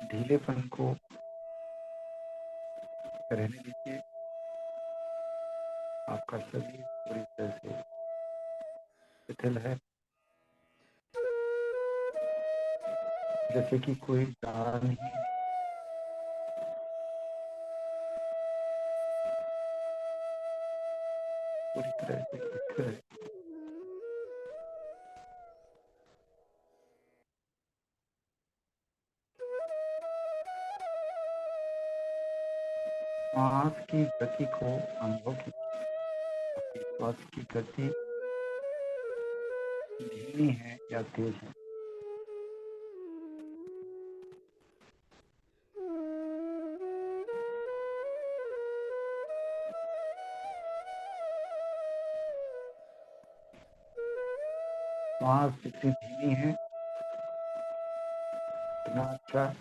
S2: ढीलेपन को रहने दीजिए। आपका शरीर पूरी तरह से शिथिल है, जैसे कि कोई जान नहीं है। पूरी तरह से स्थिर है। श्वास की गति को अनुभव कीजिए। आपकी श्वास की गति धीमी है या तेज है। श्वास जितनी धीमी है उतना अच्छा।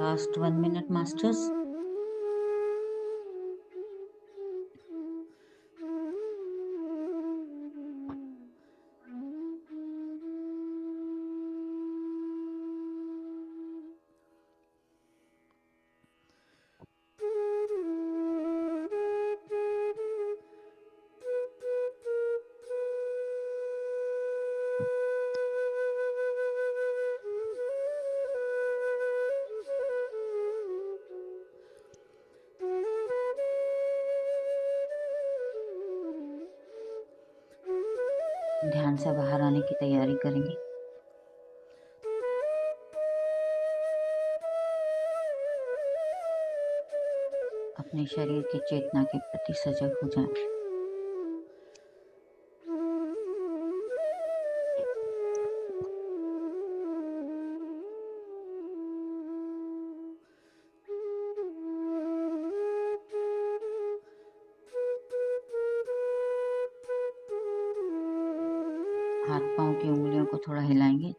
S1: Last 1 minute, masters. ध्यान से बाहर आने की तैयारी करेंगे। अपने शरीर की चेतना के प्रति सजग हो जाएं। हाथ पांव की उंगलियों को थोड़ा हिलाएंगे।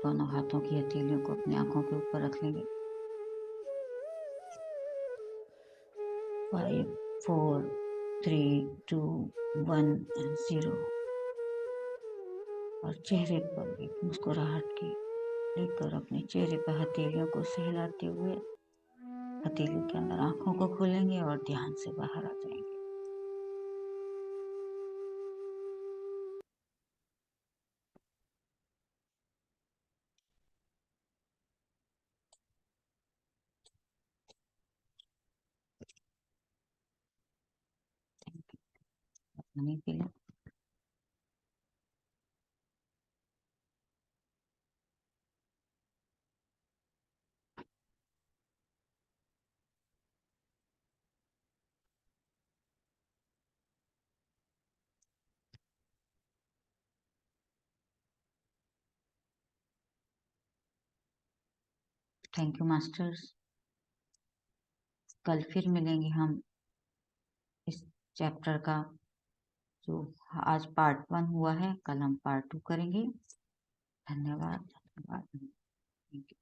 S1: दोनों हाथों की हथेलियों को अपनी आंखों के ऊपर रख लेंगे। 5, 4, 3, 2, 1 and 0। और चेहरे पर एक मुस्कुराहट की लेकर अपने चेहरे पर हथेलियों को सहलाते हुए हथेलियों के अंदर आंखों को खोलेंगे और ध्यान से बाहर आ जाएंगे। पानी पी लें। Thank you masters. कल फिर मिलेंगे हम इस चैप्टर का जो आज पार्ट 1 हुआ है, कल हम पार्ट 2 करेंगे। धन्यवाद। Thank you.